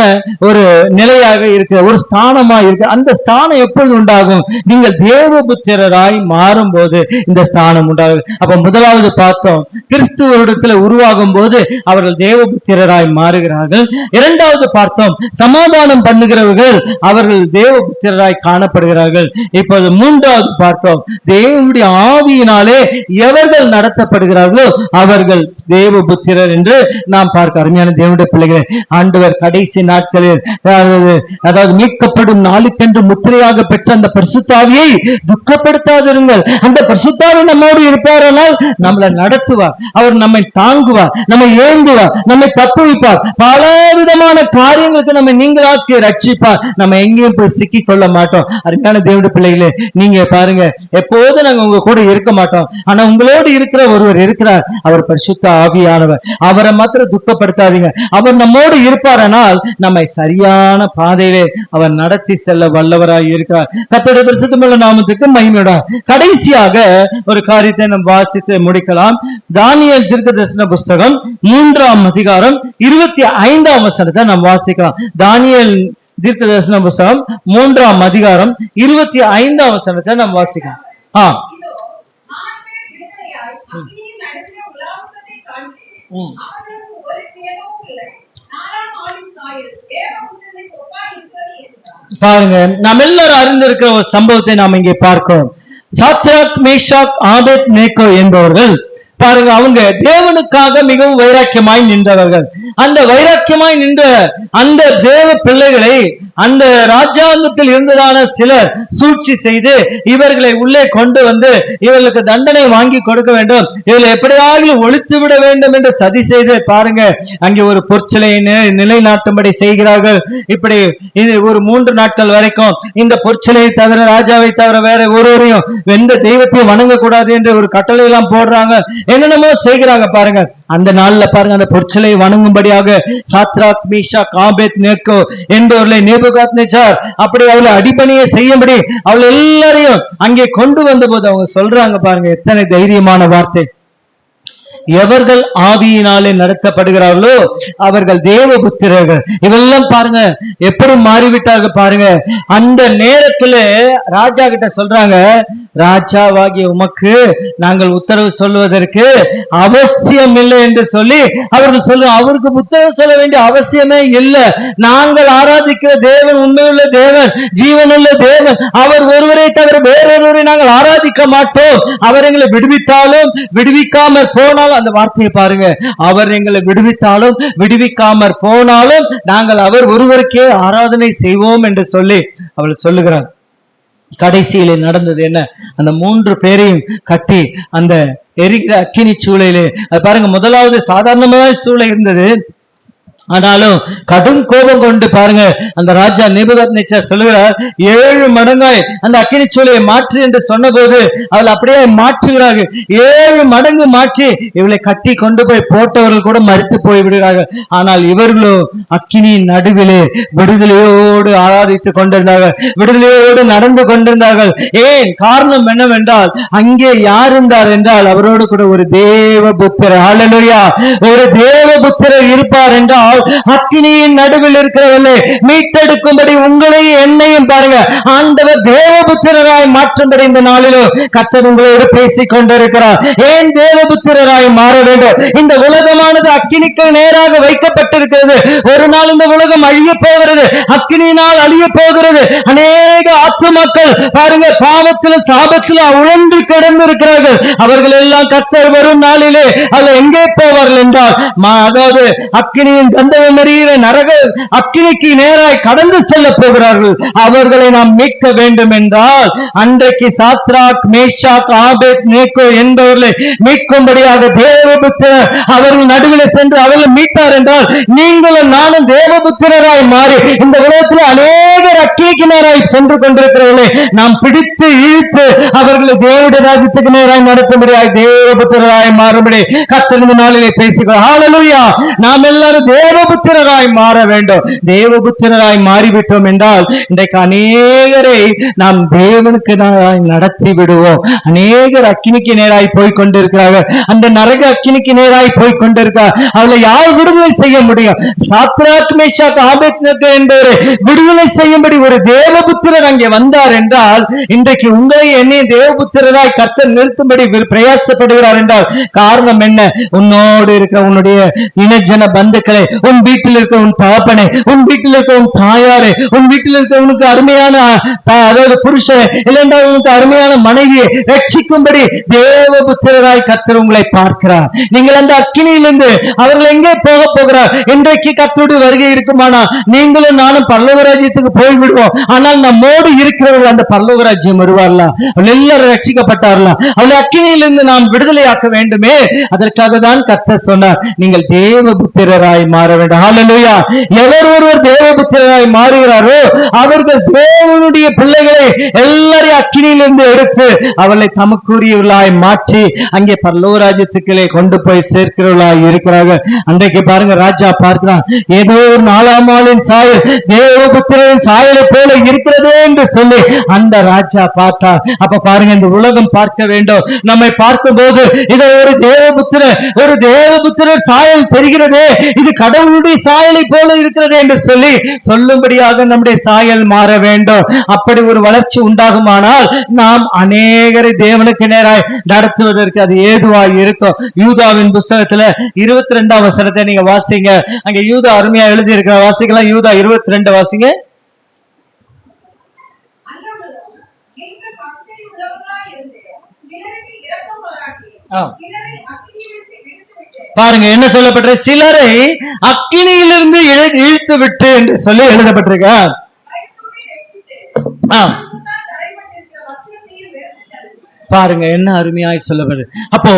ஒரு நிலையாக இருக்கு, ஒரு ஸ்தானமா இருக்கு. அந்த ஸ்தானம் எப்பொழுது உண்டாகும்? நீங்கள் தேவபுத்திரராய் மாறும்போது இந்த ஸ்தானம் உண்டாகும். அப்ப முதலாவது பார்த்தோம், கிறிஸ்துவரிடத்துல உருவாகும் போது அவர்கள் தேவபுத்திரராய் மாறுகிறார்கள். இரண்டாவது பார்த்தோம், சமாதானம் பண்ணுகிறவர்கள் அவர்கள் தேவபுத்திரராய் காணப்படுகிறார்கள். இப்போது மூன்றாவது பார்த்தோம், தேவனுடைய ஆவியினாலே எவர்கள் நடத்தப்படுகிறார்களோ அவர்கள் தேவபுத்திரர் என்று நாம் பார்க்க. அருமையான தேவனுடைய பிள்ளைகளே, ஆண்டவர் கடைசி நாட்களில் அதாவது மீட்கப்படும் நாளுக்கென்று முத்திரையாக பெற்ற அந்த பரிசுத்த ஆவியை துக்கப்படுத்தாதிருங்கள். அந்த பரிசுத்த ஆவி நம்மோடு இருப்பாரானால் நம்மளை நடத்துவார், அவர் நம்மை தாங்குவார், நம்மை ஏந்துவார், நம்மை தப்புவிப்பார், பல விதமான காரியங்களுக்கு நம்ம நீங்களாக்கி ரட்சிப்பார். நம்ம எங்கேயும் போய் சிக்கிக் கொள்ள மாட்டோம். அருமையான தேவனுடைய பிள்ளைகளே, நீங்க பாருங்க, எப்போதும் நாங்க உங்க கூட இருக்க மாட்டோம், ஆனா உங்களோடு இருக்கிற ஒருவர் இருக்கிறார், அவர் பரிசுத்த ஆவியானவர். அவரை மாத்திரம் துக்கப்படுத்தாதீங்க. அவர் நம்மோடு இருப்பாரானால் நம்மை சரியான பாதையிலே அவர் நடத்தி செல்ல வல்லவராய் இருக்கிறார். கர்த்தருடைய பரிசுத்தமுள்ள நாமத்துக்கு மகிமையுண்டா. கடைசியாக ஒரு காரியத்தை நாம் வாசித்து முடிக்கலாம். தானியேல் தீர்க்கதரிசன புஸ்தகம் 3ஆம் அதிகாரம் 25ஆம் வசனத்தை நாம் வாசிக்கலாம். தானியேல் தீர்க்கதரிசன புஸ்தகம் 3ஆம் அதிகாரம் 25ஆம் வசனத்தை நாம் வாசிக்கலாம். பாருங்க, நாம் எல்லாரும் அறிந்திருக்கிற ஒரு சம்பவத்தை நாம் இங்கே பார்க்கிறோம். சாத்ராக், மேஷாக், ஆபேத் நேகோ என்பவர்கள் பாருங்க, அவங்க தேவனுக்காக மிகவும் வைராக்கியமாய் நின்றவர்கள். அந்த வைராக்கியமாய் நின்ற அந்த தேவ பிள்ளைகளை அந்த ராஜாங்கத்தில் இருந்ததான சிலர் சூழ்ச்சி செய்து இவர்களை உள்ளே கொண்டு வந்து இவர்களுக்கு தண்டனை வாங்கி கொடுக்க வேண்டும், இவர்களை எப்படியாவது ஒழித்து விட வேண்டும் என்று சதி செய்து பாருங்க, அங்கே ஒரு பொற்சிலை நிலைநாட்டும்படி செய்கிறார்கள். இப்படி இது ஒரு 3 நாட்கள் வரைக்கும் இந்த பொற்சிலையை தவிர, ராஜாவை தவிர வேற ஒருவரையும் எந்த தெய்வத்தையும் வணங்கக்கூடாது என்று ஒரு கட்டளை எல்லாம் போடுறாங்க, என்னென்னமோ செய்கிறாங்க. பாருங்க, அந்த நாள்ல பாருங்க, அந்த பொற்சிலை வணங்கும்படியாக சாத்ராக், மேஷாக், ஆபேத் நேகோ என்பவர்களை நேபுகாத்நேச்சார் அப்படி அவளை அடிபணியை செய்யும்படி அவள் எல்லாரையும் அங்கே கொண்டு வந்த போது அவங்க சொல்றாங்க, பாருங்க எத்தனை தைரியமான வார்த்தை, எவர்கள் ஆவியினாலே நடத்தப்படுகிறார்களோ அவர்கள் தேவபுத்திரர்கள். இவெல்லாம் பாருங்க எப்படி மாறிவிட்டார்கள் பாருங்க. அந்த நேரத்துல ராஜா கிட்ட சொல்றாங்க, ராஜாவாகிய உமக்கு நாங்கள் உத்தரவு சொல்வதற்கு அவசியம் இல்லை என்று சொல்லி அவர்கள் சொல்ல, அவருக்கு உத்தரவு சொல்ல வேண்டிய அவசியமே இல்லை. நாங்கள் ஆராதிக்கிற தேவன் உண்மையுள்ள தேவன், ஜீவனுள்ள தேவன், அவர் ஒருவரை தவிர வேறொருவரை நாங்கள் ஆராதிக்க மாட்டோம். அவர் எங்களை விடுவித்தாலும் விடுவிக்காமற் போனாலும், அந்த வார்த்தையை பாருங்க, அவர் எங்களை விடுவித்தாலும் விடுவிக்காமற் போனாலும் நாங்கள் அவர் ஒருவருக்கே ஆராதனை செய்வோம் என்று சொல்லி அவள் சொல்லுகிறார். கடைசியிலே நடந்தது என்ன? அந்த 3 பேரையும் கட்டி அந்த எரிகிற அக்கினி சூளையிலே, அது பாருங்க, முதலாவது சாதாரணமான சூளை இருந்தது, ஆனாலும் கடும் கோபம் கொண்டு பாருங்க அந்த ராஜா நேபுகாத்நேச்சார் சொல்லுகிறார், 7 மடங்காய் அந்த அக்கினி சூளையை மாற்று என்று சொன்ன போது அவள் அப்படியே மாற்றுகிறார்கள். 7 மடங்கு மாற்றி இவளை கட்டி கொண்டு போய் போட்டவர்கள் கூட மறுத்து போய் விடுகிறார்கள். ஆனால் இவர்களோ அக்கினியின் நடுவிலே விடுதலையோடு ஆராதித்துக் கொண்டிருந்தார்கள், விடுதலையோடு நடந்து கொண்டிருந்தார்கள். ஏன்? காரணம் என்னவென்றால் அங்கே யார் இருந்தார் என்றால் அவரோடு கூட ஒரு தேவபுத்திரர், ஹல்லேலூயா, ஒரு தேவபுத்திரர் இருப்பார் என்றால் அக்கினியின் நடுவில் இருக்கிறவர்களே மீட்டெடுக்கும்படி உங்களை என்னையும் பாருங்க ஆண்டவர் தேவபுத்திரராய் மாற்றும்படி இந்த நாளிலும் கர்த்தர் உங்களோடு பேசிக் கொண்டிருக்கிறார். ஏன் தேவபுத்திரராய் மாற வேண்டும்? இந்த உலகமானது அக்கினிக்கு நேராக வைக்கப்பட்டிருக்கிறது. ஒரு நாள் இந்த உலகம் அழிய போகிறது, அக்கினியினால் அழிய போகிறது. அநேக ஆத்துமாக்கள் பாருங்க பாவத்திலும் சாபத்திலும் உழன்று கிடந்து இருக்கிறார்கள். அவர்கள் எல்லாம் கர்த்தர் வரும் நாளிலே அல்ல எங்கே போவார்கள் என்றால், அதாவது அக்கினியின் கந்தகம் எரிகிற நரக அக்கினிக்கு நேராய் கடந்து செல்ல போகிறார்கள். அவர்களை நாம் மீட்க வேண்டும் என்றால் அன்றைக்கு சாத்ராக், மேஷாக், ஆபேத் நேகோ என்பவர்களை மீட்கும்படியாக தேவபுத்திரர் அவர்கள் நடுவில் சென்று அவர்களை மீட்டார் என்றால் நீங்களும் நானும் தேவபுத்திரராய் மாறி இந்த உலகத்தில் அநேகர் அக்கினிக்கு நேராய் சென்று கொண்டிருக்கிறவர்களை நாம் பிடித்து இழுத்து அவர்களை தேவனுடைய ராஜ்யத்துக்கு நேராய் நடத்தும்படியாய் தேவபுத்திரராய் மாறும்படி கர்த்தர் இந்த நாளிலே பேசுகிறார். ஹல்லேலூயா. நாம் எல்லாரும் தேவபுத்திரராய் மாற வேண்டும். தேவபுத்திரராய் மாறிவிட்டோம் என்றால் இன்றைக்கு அநேகரை நாம் தேவனுக்கு நேராய் நடத்தி விடுவோம். அநேகர் அக்கினிக்கு நேராய் போய் கொண்டிருக்கிறார்கள். அந்த நரக அக்கினிக்கு நேராய் போய் கொண்டிருக்கிறார். அவளை யார் விடுதலை செய்ய முடியும்? சாத்ராக், மேஷாக், ஆபேத்நேகோ என்பவரை விடுதலை செய்யும்படி ஒரு தேவபுத்திரர் அங்கே வந்தார் என்றால் இன்றைக்கு உங்களை என்னைய தேவபுத்திரராய் கர்த்தர் நிறுத்தும்படி பிரயாசப்படுகிறார் என்றால் காரணம் என்ன? உன்னோடு இருக்கிற உன்னுடைய இனஜன பந்துக்களை, உன் வீட்டில் இருக்கிற உன் தகப்பனை, உன் வீட்டில் இருக்கிற உன் தாயாரை, உன் வீட்டில் இருக்கிற உனக்கு அருமையான அதாவது புருஷனை, இல்லைன்றால் உனக்கு அருமையான மனைவியை ரட்சிக்கும்படி தேவபுத்திரராய் கர்த்தர் உங்களை பார்க்கிறார். நீங்கள் அந்த அக்கினியிலிருந்து அவர்கள் எங்கே போக போகிறார்? இன்றைக்கு கர்த்தருடைய வருகை இருக்குமானா நீங்களும் நானும் பரலோக ராஜ்யத்துக்கு போய்விடுவோம். ஆனால் நம்மோடு இருக்கிறவர்கள் அந்த பரலோக ராஜ்யம் வருவார்களா? அவள் எல்லாரும் ரட்சிக்கப்பட்டார்களா? அவளை அக்கினியிலிருந்து நாம் விடுதலையாக்க வேண்டுமே. அதற்காக தான் கர்த்தர் சொன்னார், நீங்கள் தேவபுத்திரராய் மாற வேண்டும். ஹல்லேலூயா. எவர் ஒருவர் தேவபுத்திரராய் மாறுகிறாரோ அவர்கள் தேவனுடைய பிள்ளைகளை எல்லாரையும் அக்கினியிலிருந்து எடுத்து அவளை தமக்குரியவர்களாய் மாற்றி அங்கே பரலோக ராஜ்யத்துக்களே கொண்டு போய் சேர்க்கிறவர்களாய் இருக்கிறார்கள். அன்றைக்கு பாருங்க, ராஜா பார்க்கிறான், ஏதோ ஒரு 4ஆம் ஆளின் சாயல் தேவபுத்திரரின் சாயலை போல இருக்கிறதே என்று சொல்லி அந்த ராஜா பார்த்தார். அப்ப பாருங்க, இந்த உலகம் பார்க்க வேண்டும். நம்மை பார்க்கும் போது இதை ஒரு தேவபுத்திரர் சாயல் தெரிகிறதே, இது கடவுளுடைய சாயலை போல இருக்கிறது என்று சொல்லி சொல்லும்படியாக நம்முடைய சாயல் மாற வேண்டும். அப்படி ஒரு வளர்ச்சி உண்டாகுமானால் நாம் அநேகரை தேவனுக்கு நேராய் நடத்துவதற்கு அது ஏதுவாய் இருக்கும். யூதாவின் புஸ்தகத்துல 22ஆம் வசனத்தை நீங்க வாசிங்க. அங்க யூதா அருமையா எழுதி இருக்கிற வாசிக்கலாம். யூதா 22 வாசிங்க. பாருங்க என்ன சொல்லப்பட்ட, சிலரை அக்கினியிலிருந்து இழுத்து விட்டு என்று சொல்லி எழுதப்பட்டிருக்க. பாருங்க என்ன அருமையாய் சொல்லப்படுது. அப்போ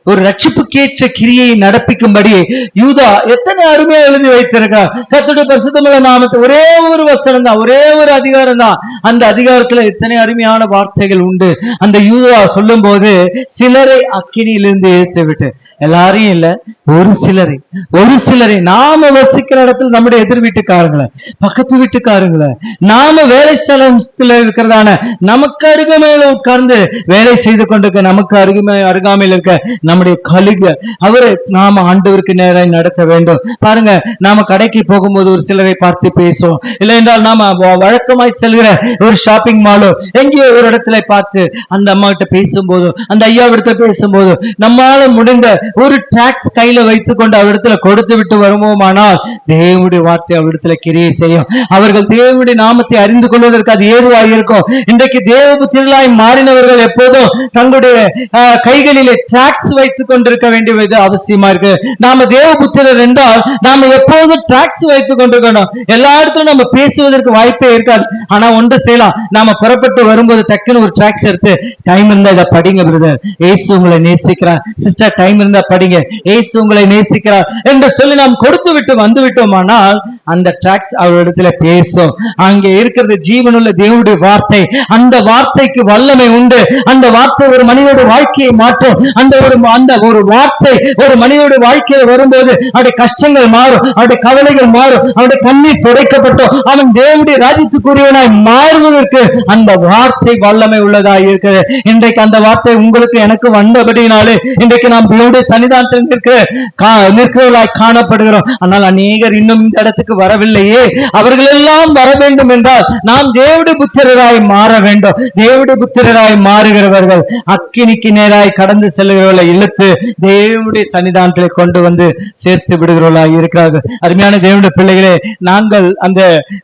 ஒரு ரட்சிப்புக்கேற்ற கிரியை நடப்பிக்கும்படி யூதா எத்தனை அருமையா எழுதி வைத்திருக்கார். கர்த்தருடைய பரிசுத்தமுள்ள நாமத்தை ஒரே ஒரு வசனம் தான், ஒரே ஒரு அதிகாரம் தான். அந்த அதிகாரத்துல எத்தனை அருமையான வார்த்தைகள் உண்டு. அந்த யூதா சொல்லும் போது சிலரை அக்கினியிலிருந்து இழுத்து விட்டு, எல்லாரையும் இல்ல, ஒரு சிலரை நாம வசிக்கிற இடத்துல நம்முடைய எதிர் வீட்டுக்காரங்களை, பக்கத்து வீட்டுக்காரங்களை, நாம வேலை ஸ்தலத்துல இருக்கிறதான நமக்கு அருகாமையில உட்கார்ந்து வேலை செய்து கொண்டிருக்க நமக்கு அருகாமையில் இருக்க நம்முடைய கலிக அவரை நாம ஆண்டவருக்கு நேராக நடத்த வேண்டும். பாருங்க, நாம கடைக்கு போகும்போது ஒரு சிலரை பார்த்து பேசுவோம். இல்லை என்றால் நாம வழக்கமாய் செல்கிற ஒரு ஷாப்பிங் மாலோ எங்கேயோ ஒரு இடத்துல பார்த்து அந்த அம்மா கிட்ட பேசும்போது, அந்த ஐயா இடத்துல பேசும்போது நம்மால முடிந்த ஒரு டாக்ஸ் கையில வைத்துக் கொண்டு அவரிடத்துல கொடுத்து விட்டு வருவோமானால் தேவனுடைய வார்த்தை அவரிடத்துல கிரியை செய்யும். அவர்கள் தேவனுடைய நாமத்தை அறிந்து கொள்வதற்கு அது ஏதுவாக இருக்கும். இன்றைக்கு தேவபுத்திரர்களாய் மாறினவர்கள் எப்போதும் தங்களுடைய கைகளிலே டாக்ஸ் வைத்துக் கொண்டிருக்க வேண்டியது அவசியமா இருக்கு. நாம தேவபுத்திரர் என்றால் நாம எப்போதும் டாக்ஸ் வைத்துக் கொண்டிருக்கணும். எல்லா இடத்துலும் நம்ம பேசுவதற்கு வாய்ப்பே இருக்காது. ஆனா ஒன்று செய்யலாம், நாம புறப்பட்டு வரும்போது டக்குன்னு ஒரு டாக்ஸ் எடுத்து, டைம் இருந்தா இதை படிங்க பிரதர், ஏசு உங்களை நேசிக்கிறார், சிஸ்டர் டைம் இருந்தா படிங்க, ஏசு உங்களை நேசிக்கிறார் என்று சொல்லி நாம் கொடுத்து விட்டு வந்து விட்டோமானால் அந்த டாக்ஸ் அவரிடத்துல பேசும். அங்கே இருக்கிறது ஜீவனுள்ள தேவனுடைய வார்த்தை. அந்த வார்த்தைக்கு வல்லமை உண்டு. அந்த வார்த்தை ஒரு மனிதனுடைய வாழ்க்கையை மாற்றும். அந்த ஒரு வார்த்தை ஒரு மனிதனுடைய வாழ்க்கையில வரும்போது அவருடைய கஷ்டங்கள் மாறும், அவருடைய கவலைகள் மாறும், அவருடைய கண்ணீர் துடைக்கப்பட்டோம், அவன் தேவனுடைய ராஜ்யத்துக்குரியவனாய் மாறுவதற்கு அந்த வார்த்தை வல்லமை உள்ளதாய் இருக்கிறது. இன்றைக்கு அந்த வார்த்தை உங்களுக்கு எனக்கு வந்தபடினாலே இன்றைக்கு நாம் தேவனுடைய சன்னிதானத்தில் நிற்கிறவர்களாய் காணப்படுகிறோம். ஆனால் அநேகர் இன்னும் இந்த இடத்துக்கு வரவில்லையே, அவர்கள் எல்லாம் வர வேண்டும் என்றால் நாம் தேவனுடைய புத்திரராய் மாற வேண்டும். தேவனுடைய புத்திரராய் மாறுகிறவர்கள் அக்கினிக்கு நேராய் கடந்து செல்கிறவர்களை இழுத்து தேவனுடைய சன்னிதானத்திலே கொண்டு வந்து சேர்த்து விடுகிறவர்களாய் இருக்கிறார்கள். அருமையான தேவனுடைய பிள்ளைகளே, நாங்கள் அந்த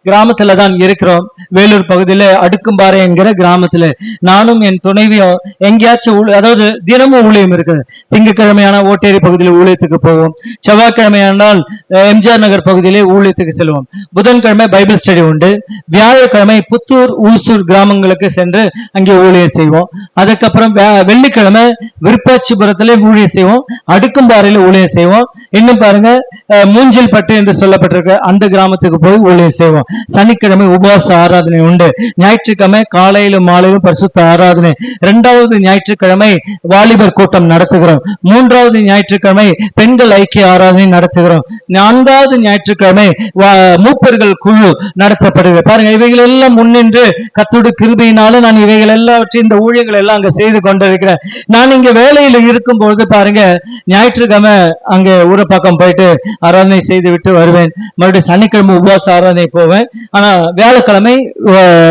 கிராமத்துல தான் இருக்கிறோம். வேலூர் பகுதியில அடுக்கும்பாறை என்கிற கிராமத்துல நானும் என் துணைவியும் எங்கேயாச்சும் அதாவது தினமும் ஊழியம் இருக்குது. திங்கட்கிழமையான ஓட்டேரி பகுதியில் ஊழியத்துக்கு போவோம். செவ்வாய்க்கிழமையானால் எம்ஜிஆர் நகர் பகுதியிலே ஊழியத்துக்கு செல்வோம். புதன்கிழமை பைபிள் ஸ்டடி உண்டு. வியாழக்கிழமை புத்தூர் ஊசூர் கிராமங்களுக்கு சென்று அங்கே ஊழியம் செய்வோம். அதுக்கப்புறம் வெள்ளிக்கிழமை விருப்பாட்சிபுரத்திலே ஊழியம் செய்வோம். அடுக்கும்பாறையில ஊழியம் செய்வோம். இன்னும் பாருங்க, மூஞ்சில் பட்டு என்று சொல்லப்பட்டிருக்க அந்த கிராமத்துக்கு போய் ஊழியம் செய்வோம். சனிக்கிழமை உபவாச ஆராதனை உண்டு. ஞாயிற்றுக்கிழமை காலையிலும் மாலையிலும் பரிசுத்த ஆராதனை. 2வது ஞாயிற்றுக்கிழமை வாலிபர் கூட்டம் நடத்துகிறோம். 3வது ஞாயிற்றுக்கிழமை பெண்கள் ஐக்கிய ஆராதனை நடத்துகிறோம். 4வது ஞாயிற்றுக்கிழமை மூப்பர்கள் குழு நடத்தப்படுகிறது. பாருங்க, இவைகள் எல்லாம் முன்னின்று கர்த்தருடைய கிருபையினால நான் இவைகள் எல்லாவற்றையும் இந்த ஊழியங்கள் எல்லாம் அங்க செய்து கொண்டிருக்கிறேன். நான் இங்க வேலையில இருக்கும் பொழுது பாருங்க, ஞாயிற்றுக்கிழமை அங்க ஊர பக்கம் போயிட்டு ஆராதனை செய்து விட்டு வருவேன். மறுபடியும் சனிக்கிழமை உபவாச ஆராதனை போவேன். ஆனா வியாழக்கிழமை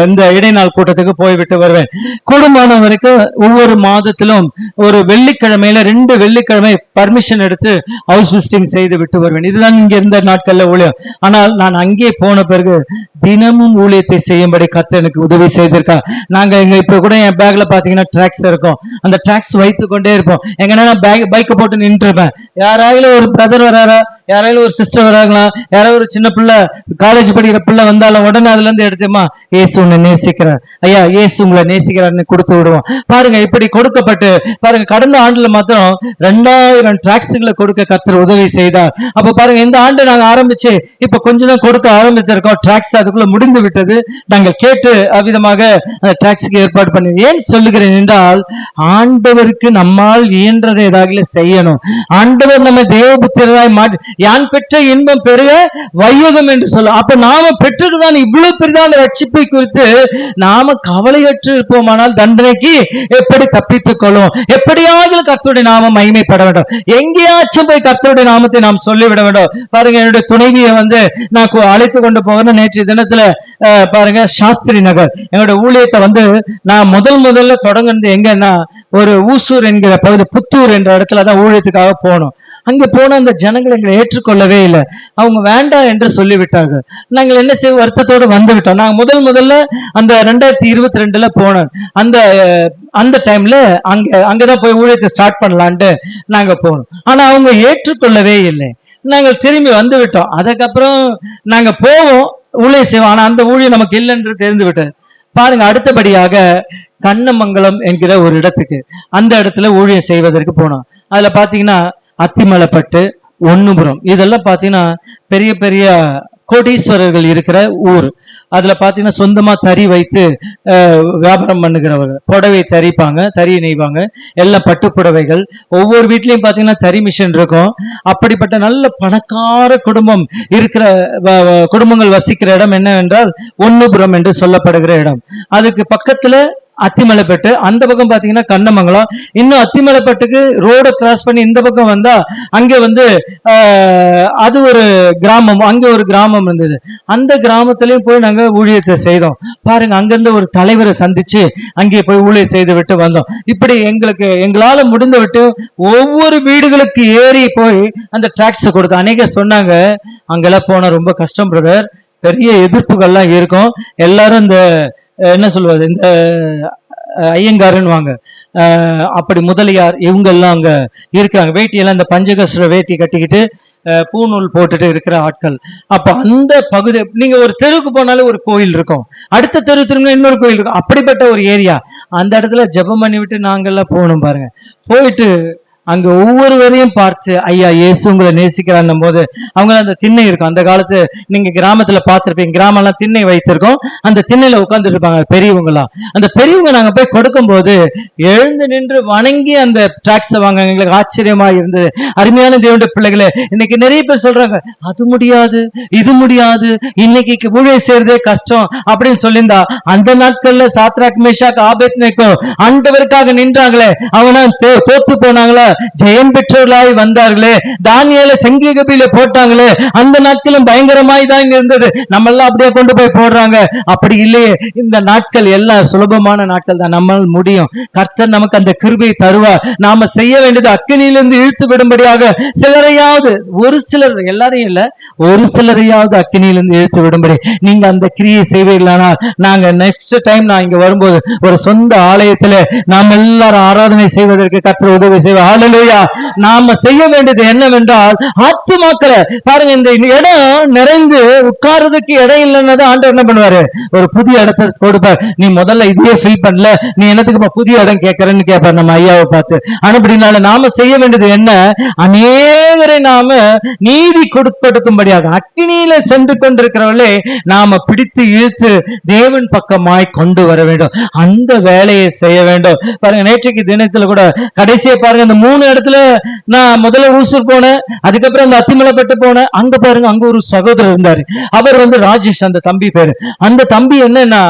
இந்த இடைநாள் கூட்டத்துக்கு போய்விட்டு வருவேன். கூடுமான வரைக்கும் ஒவ்வொரு மாதத்திலும் ஒரு வெள்ளிக்கிழமையில 2 வெள்ளிக்கிழமை பர்மிஷன் எடுத்து ஹவுஸ் விசிட்டிங் செய்து விட்டு வருவேன். இதுதான் இங்க இருந்த நாட்கள்ல ஊழியம். ஆனால் நான் அங்கே போன பிறகு தினமும் ஊழியத்தை செய்யும்படி கர்த்தர் எனக்கு உதவி செய்திருக்கா. நாங்க இங்க இப்ப கூட என் பேக்ல பாத்தீங்கன்னா டிராக்ஸ் இருக்கும். அந்த டிராக்ஸ் வைத்து கொண்டே இருப்போம். எங்கன்னா பைக்கை போட்டு நின்று இருப்பேன். யாராவது ஒரு பிரதர் வராரா, யாராவது ஒரு சிஸ்டர் வராங்களா, யாராவது ஒரு சின்ன பிள்ளை காலேஜ் படிக்கிற பிள்ளை வந்தாலும் உடனே அதுல இருந்து எடுத்தேமா, இயேசு உன்னை நேசிக்கிறார் ஐயா, இயேசு உங்களை நேசிக்கிறார்னு கொடுத்து விடுவோம். பாருங்க, இப்படி கொடுக்கப்பட்டு பாருங்க, கடந்த ஆண்டுல மாத்திரம் 2000 டிராக்ஸ்களை கொடுக்க கர்த்தர் உதவி செய்தார். அப்ப பாருங்க, இந்த ஆண்டு நாங்க ஆரம்பிச்சு இப்ப கொஞ்சம் தான் கொடுக்க ஆரம்பித்திருக்கோம். டிராக்ஸ் அதுக்குள்ள முடிந்து விட்டது. நாங்கள் கேட்டு அவ்விதமாக அந்த டிராக்ஸுக்கு ஏற்பாடு பண்ணி. ஏன் சொல்லுகிறேன் என்றால், ஆண்டவருக்கு நம்மால் இயன்றதை ஏதாவது செய்யணும். ஆண்டவர் நம்ம தேவபுத்திரராய் மாற்றி யான் பெற்ற இன்பம் பெருக வையுகம் என்று சொல்ல. அப்ப நாம பெற்றதுதான் இவ்வளவு பெரிதான ரட்சிப்பை குறித்து நாம கவலையற்று இருப்போமானால் தண்டனைக்கு எப்படி தப்பித்துக் கொள்ளும்? எப்படியாவது கர்த்தருடைய நாமம் மகிமைப்பட வேண்டும். எங்கேயாச்சும் போய் கர்த்தருடைய நாமத்தை நாம் சொல்லிவிட வேண்டும். பாருங்க, என்னுடைய துணைவியை நான் அழைத்து கொண்டு போகிறேன். நேற்று தினத்துல பாருங்க, சாஸ்திரி நகர் என்னோட ஊழியத்தை நான் முதல்ல தொடங்குறது எங்கன்னா ஒரு ஊசூர் என்கிற பகுதி, புத்தூர் என்ற இடத்துலதான் ஊழியத்துக்காக போனோம். அங்க போன அந்த ஜனங்கள் எங்களை ஏற்றுக்கொள்ளவே இல்லை. அவங்க வேண்டாம் என்று சொல்லிவிட்டார்கள். நாங்கள் என்ன செய்ய வருத்தத்தோடு வந்து விட்டோம். நாங்க முதல்ல அந்த 2022 போனோம். அந்த டைம்ல அங்கதான் போய் ஊழியத்தை ஸ்டார்ட் பண்ணலான்ட்டு நாங்க போனோம். ஆனா அவங்க ஏற்றுக்கொள்ளவே இல்லை. நாங்கள் திரும்பி வந்து விட்டோம். அதுக்கப்புறம் நாங்க போவோம், ஊழியம் செய்வோம். ஆனா அந்த ஊழியம் நமக்கு இல்லைன்று தெரிந்து விட்டது. பாருங்க, அடுத்தபடியாக கண்ணமங்கலம் என்கிற ஒரு இடத்துக்கு, அந்த இடத்துல ஊழியம் செய்வதற்கு போனோம். அதுல பாத்தீங்கன்னா அத்திமலைப்பட்டு, ஒண்ணுபுரம், இதெல்லாம் பாத்தீங்கன்னா பெரிய பெரிய கோடீஸ்வரர்கள் இருக்கிற ஊர். அதுல பாத்தீங்கன்னா சொந்தமா தறி வைத்து வியாபாரம் பண்ணுகிறவர்கள். புடவை தறிப்பாங்க, தறி நெய்வாங்க, எல்லாம் பட்டு புடவைகள். ஒவ்வொரு வீட்லயும் பாத்தீங்கன்னா தறி மிஷின் இருக்கும். அப்படிப்பட்ட நல்ல பணக்கார குடும்பம் இருக்கிற குடும்பங்கள் வசிக்கிற இடம் என்னவென்றால் ஒண்ணுபுரம் என்று சொல்லப்படுகிற இடம். அதுக்கு பக்கத்துல அத்திமலைப்பட்டு, அந்த பக்கம் பாத்தீங்கன்னா கண்ணமங்கலம். இன்னும் அத்திமலைப்பட்டுக்கு ரோட கிராஸ் பண்ணி இந்த பக்கம் வந்தா அங்க அது ஒரு கிராமம், அங்க ஒரு கிராமம் இருந்தது. அந்த கிராமத்திலயும் போய் நாங்க ஊழியத்தை செய்தோம். பாருங்க, அங்கிருந்து ஒரு தலைவரை சந்திச்சு அங்கே போய் ஊழியம் செய்து விட்டு வந்தோம். இப்படி எங்களால முடிந்து விட்டு ஒவ்வொரு வீடுகளுக்கு ஏறி போய் அந்த டிராக்ஸ் கொடுத்தோம். அநேக சொன்னாங்க, அங்கெல்லாம் போனா ரொம்ப கஷ்டம் பிரதர், பெரிய எதிர்ப்புகள்லாம் இருக்கும். எல்லாரும் இந்த என்ன சொல்வது, இந்த ஐயங்காருன்னு வாங்க, அப்படி முதலியார் இவங்க எல்லாம் அங்க இருக்கிறாங்க. வேட்டியெல்லாம் இந்த பஞ்சகஸ்ர வேட்டி கட்டிக்கிட்டு பூநூல் போட்டுட்டு இருக்கிற ஆட்கள். அப்ப அந்த பகுதி, நீங்க ஒரு தெருவுக்கு போனாலும் ஒரு கோயில் இருக்கும், அடுத்த தெரு திரும்ப இன்னொரு கோயில் இருக்கும். அப்படிப்பட்ட ஒரு ஏரியா. அந்த இடத்துல ஜெபம் பண்ணி விட்டு நாங்கெல்லாம் போகணும். பாருங்க, போயிட்டு அங்க ஒவ்வொருவரையும் பார்த்து, ஐயா இயேசு உங்களை நேசிக்கிறான் போது அவங்க அந்த திண்ணை இருக்கும். அந்த காலத்து நீங்க கிராமத்துல பார்த்திருப்பீங்க, கிராமம் எல்லாம் திண்ணை வைத்திருக்கோம். அந்த திண்ணையில உட்கார்ந்துட்டு இருப்பாங்க பெரியவங்களாம். அந்த பெரியவங்க நாங்க போய் கொடுக்கும் போது எழுந்து நின்று வணங்கி அந்த டிராக்ஸ் வாங்க. எங்களுக்கு ஆச்சரியமா இருந்தது. அருமையான தேவனுடைய பிள்ளைகளே, இன்னைக்கு நிறைய பேர் சொல்றாங்க, அது முடியாது, இது முடியாது, இன்னைக்கு ஊழியம் செய்யறதே கஷ்டம் அப்படின்னு சொல்லியிருந்தா, அந்த நாட்கள்ல சாத்ராக் மேஷாக் ஆபேத்நேகோ ஆண்டவருக்காக நின்றாங்களே, அவங்க தோத்து போனாங்களா? ஜெயம் பெற்றவர்களாய் வந்தார்களே, தானியேலை செங்கேபில போட்டாங்களே, அந்த நாட்களும் பயங்கரமாய் தான் இங்க இருந்தது. நம்ம எல்லாம் அப்படியே கொண்டு போய் போடுறாங்க. அப்படி இல்லையே, இந்த நாட்கள் எல்லாம் சுலபமான நாட்கள் தான். நம்மால் முடியும். கர்த்தர் நமக்கு அந்த கிருபையை தருவார். நாம செய்ய வேண்டியது அக்கினியிலிருந்து இழுத்து விடும்படியாக சிலரையாவது, ஒரு சிலர், எல்லாரையும் இல்ல, ஒரு சிலரையாவது அக்கினியிலிருந்து இழுத்து விடும்படி நீங்க அந்த கிரியை செய்வீர்களானால், நாங்க நெக்ஸ்ட் டைம் நான் இங்க வரும்போது ஒரு சொந்த ஆலயத்துல நாம் எல்லாரும் ஆராதனை செய்வதற்கு கர்த்தர் உதவி செய்வார். ஹல்லேலூயா. நாம செய்ய வேண்டியது என்னவென்றால், ஆத்துமாக்களை பாருங்க, இந்த இடம் நிறைந்து உட்கார்றதுக்கு இடம் இல்லைன்னு ஆண்டவர் என்ன பண்ணுவாரு, ஒரு புதிய இடத்தை கொடுப்பார். நீ முதல்ல இதையே ஃபில் பண்ணல, நீ என்னத்துக்கு புதிய இடம் கேட்கறன்னு கேட்பார் நம்ம ஐயாவை பார்த்து. அப்படினால நாம செய்ய வேண்டியது என்ன, அநேகரை நாம நீதி கொடுப்படுத்தும்படியாக அக்கினியில சென்று கொண்டிருக்கிறவர்களே நாம பிடித்து இழுத்து தேவன் பக்கமாய் கொண்டு வர வேண்டும். அந்த வேலையை செய்ய வேண்டும். பாருங்க, நேற்றைக்கு தினத்துல கூட கடைசியா பாருங்க, இந்த 3 இடத்துல நான் முதல்ல ஊசூர் போனேன், அதுக்கப்புறம் அந்த அத்திமலைப்பட்டு போனேன். அங்க பாருங்க, அங்க ஒரு சகோதரர் இருந்தாரு. அவர் ராஜேஷ், அந்த தம்பி பேரு. அந்த தம்பி என்னன்னா,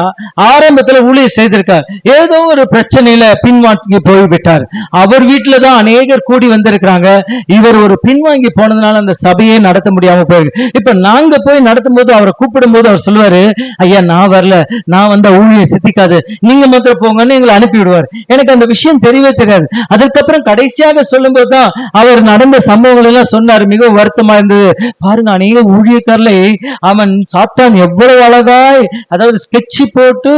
ஆரம்பத்துல ஊழியர் செய்திருக்கார். ஏதோ ஒரு பிரச்சனையில பின்வாங்கி போய்விட்டார். அவர் வீட்டுலதான் அநேகர் கூடி வந்திருக்கிறாங்க. இவர் ஒரு பின்வாங்கி போனதுனால அந்த சபையே நடத்த முடியாம போயிருக்கு. இப்ப நாங்க போய் நடத்தும் போது, அவரை கூப்பிடும் போது அவர் சொல்லுவாரு, ஐயா நான் வரல, நான் வந்த ஊழியை சித்திக்காது, நீங்க மாத்திரம் போங்கன்னு எங்களை அனுப்பி விடுவார். எனக்கு அந்த விஷயம் தெரியவே தெரியாது. அதுக்கப்புறம் கடைசியாக சொல்லும் போதுதான் அவர் நடந்த சம்பவங்கள் எல்லாம் சொன்னார். மிகவும் வருத்தமா இருந்தது. பாருங்க, அநேக ஊழியக்காரர்களை அவன் சாத்தான் எவ்வளவு அழகாய், அதாவது ஸ்கெட்சி போட்டு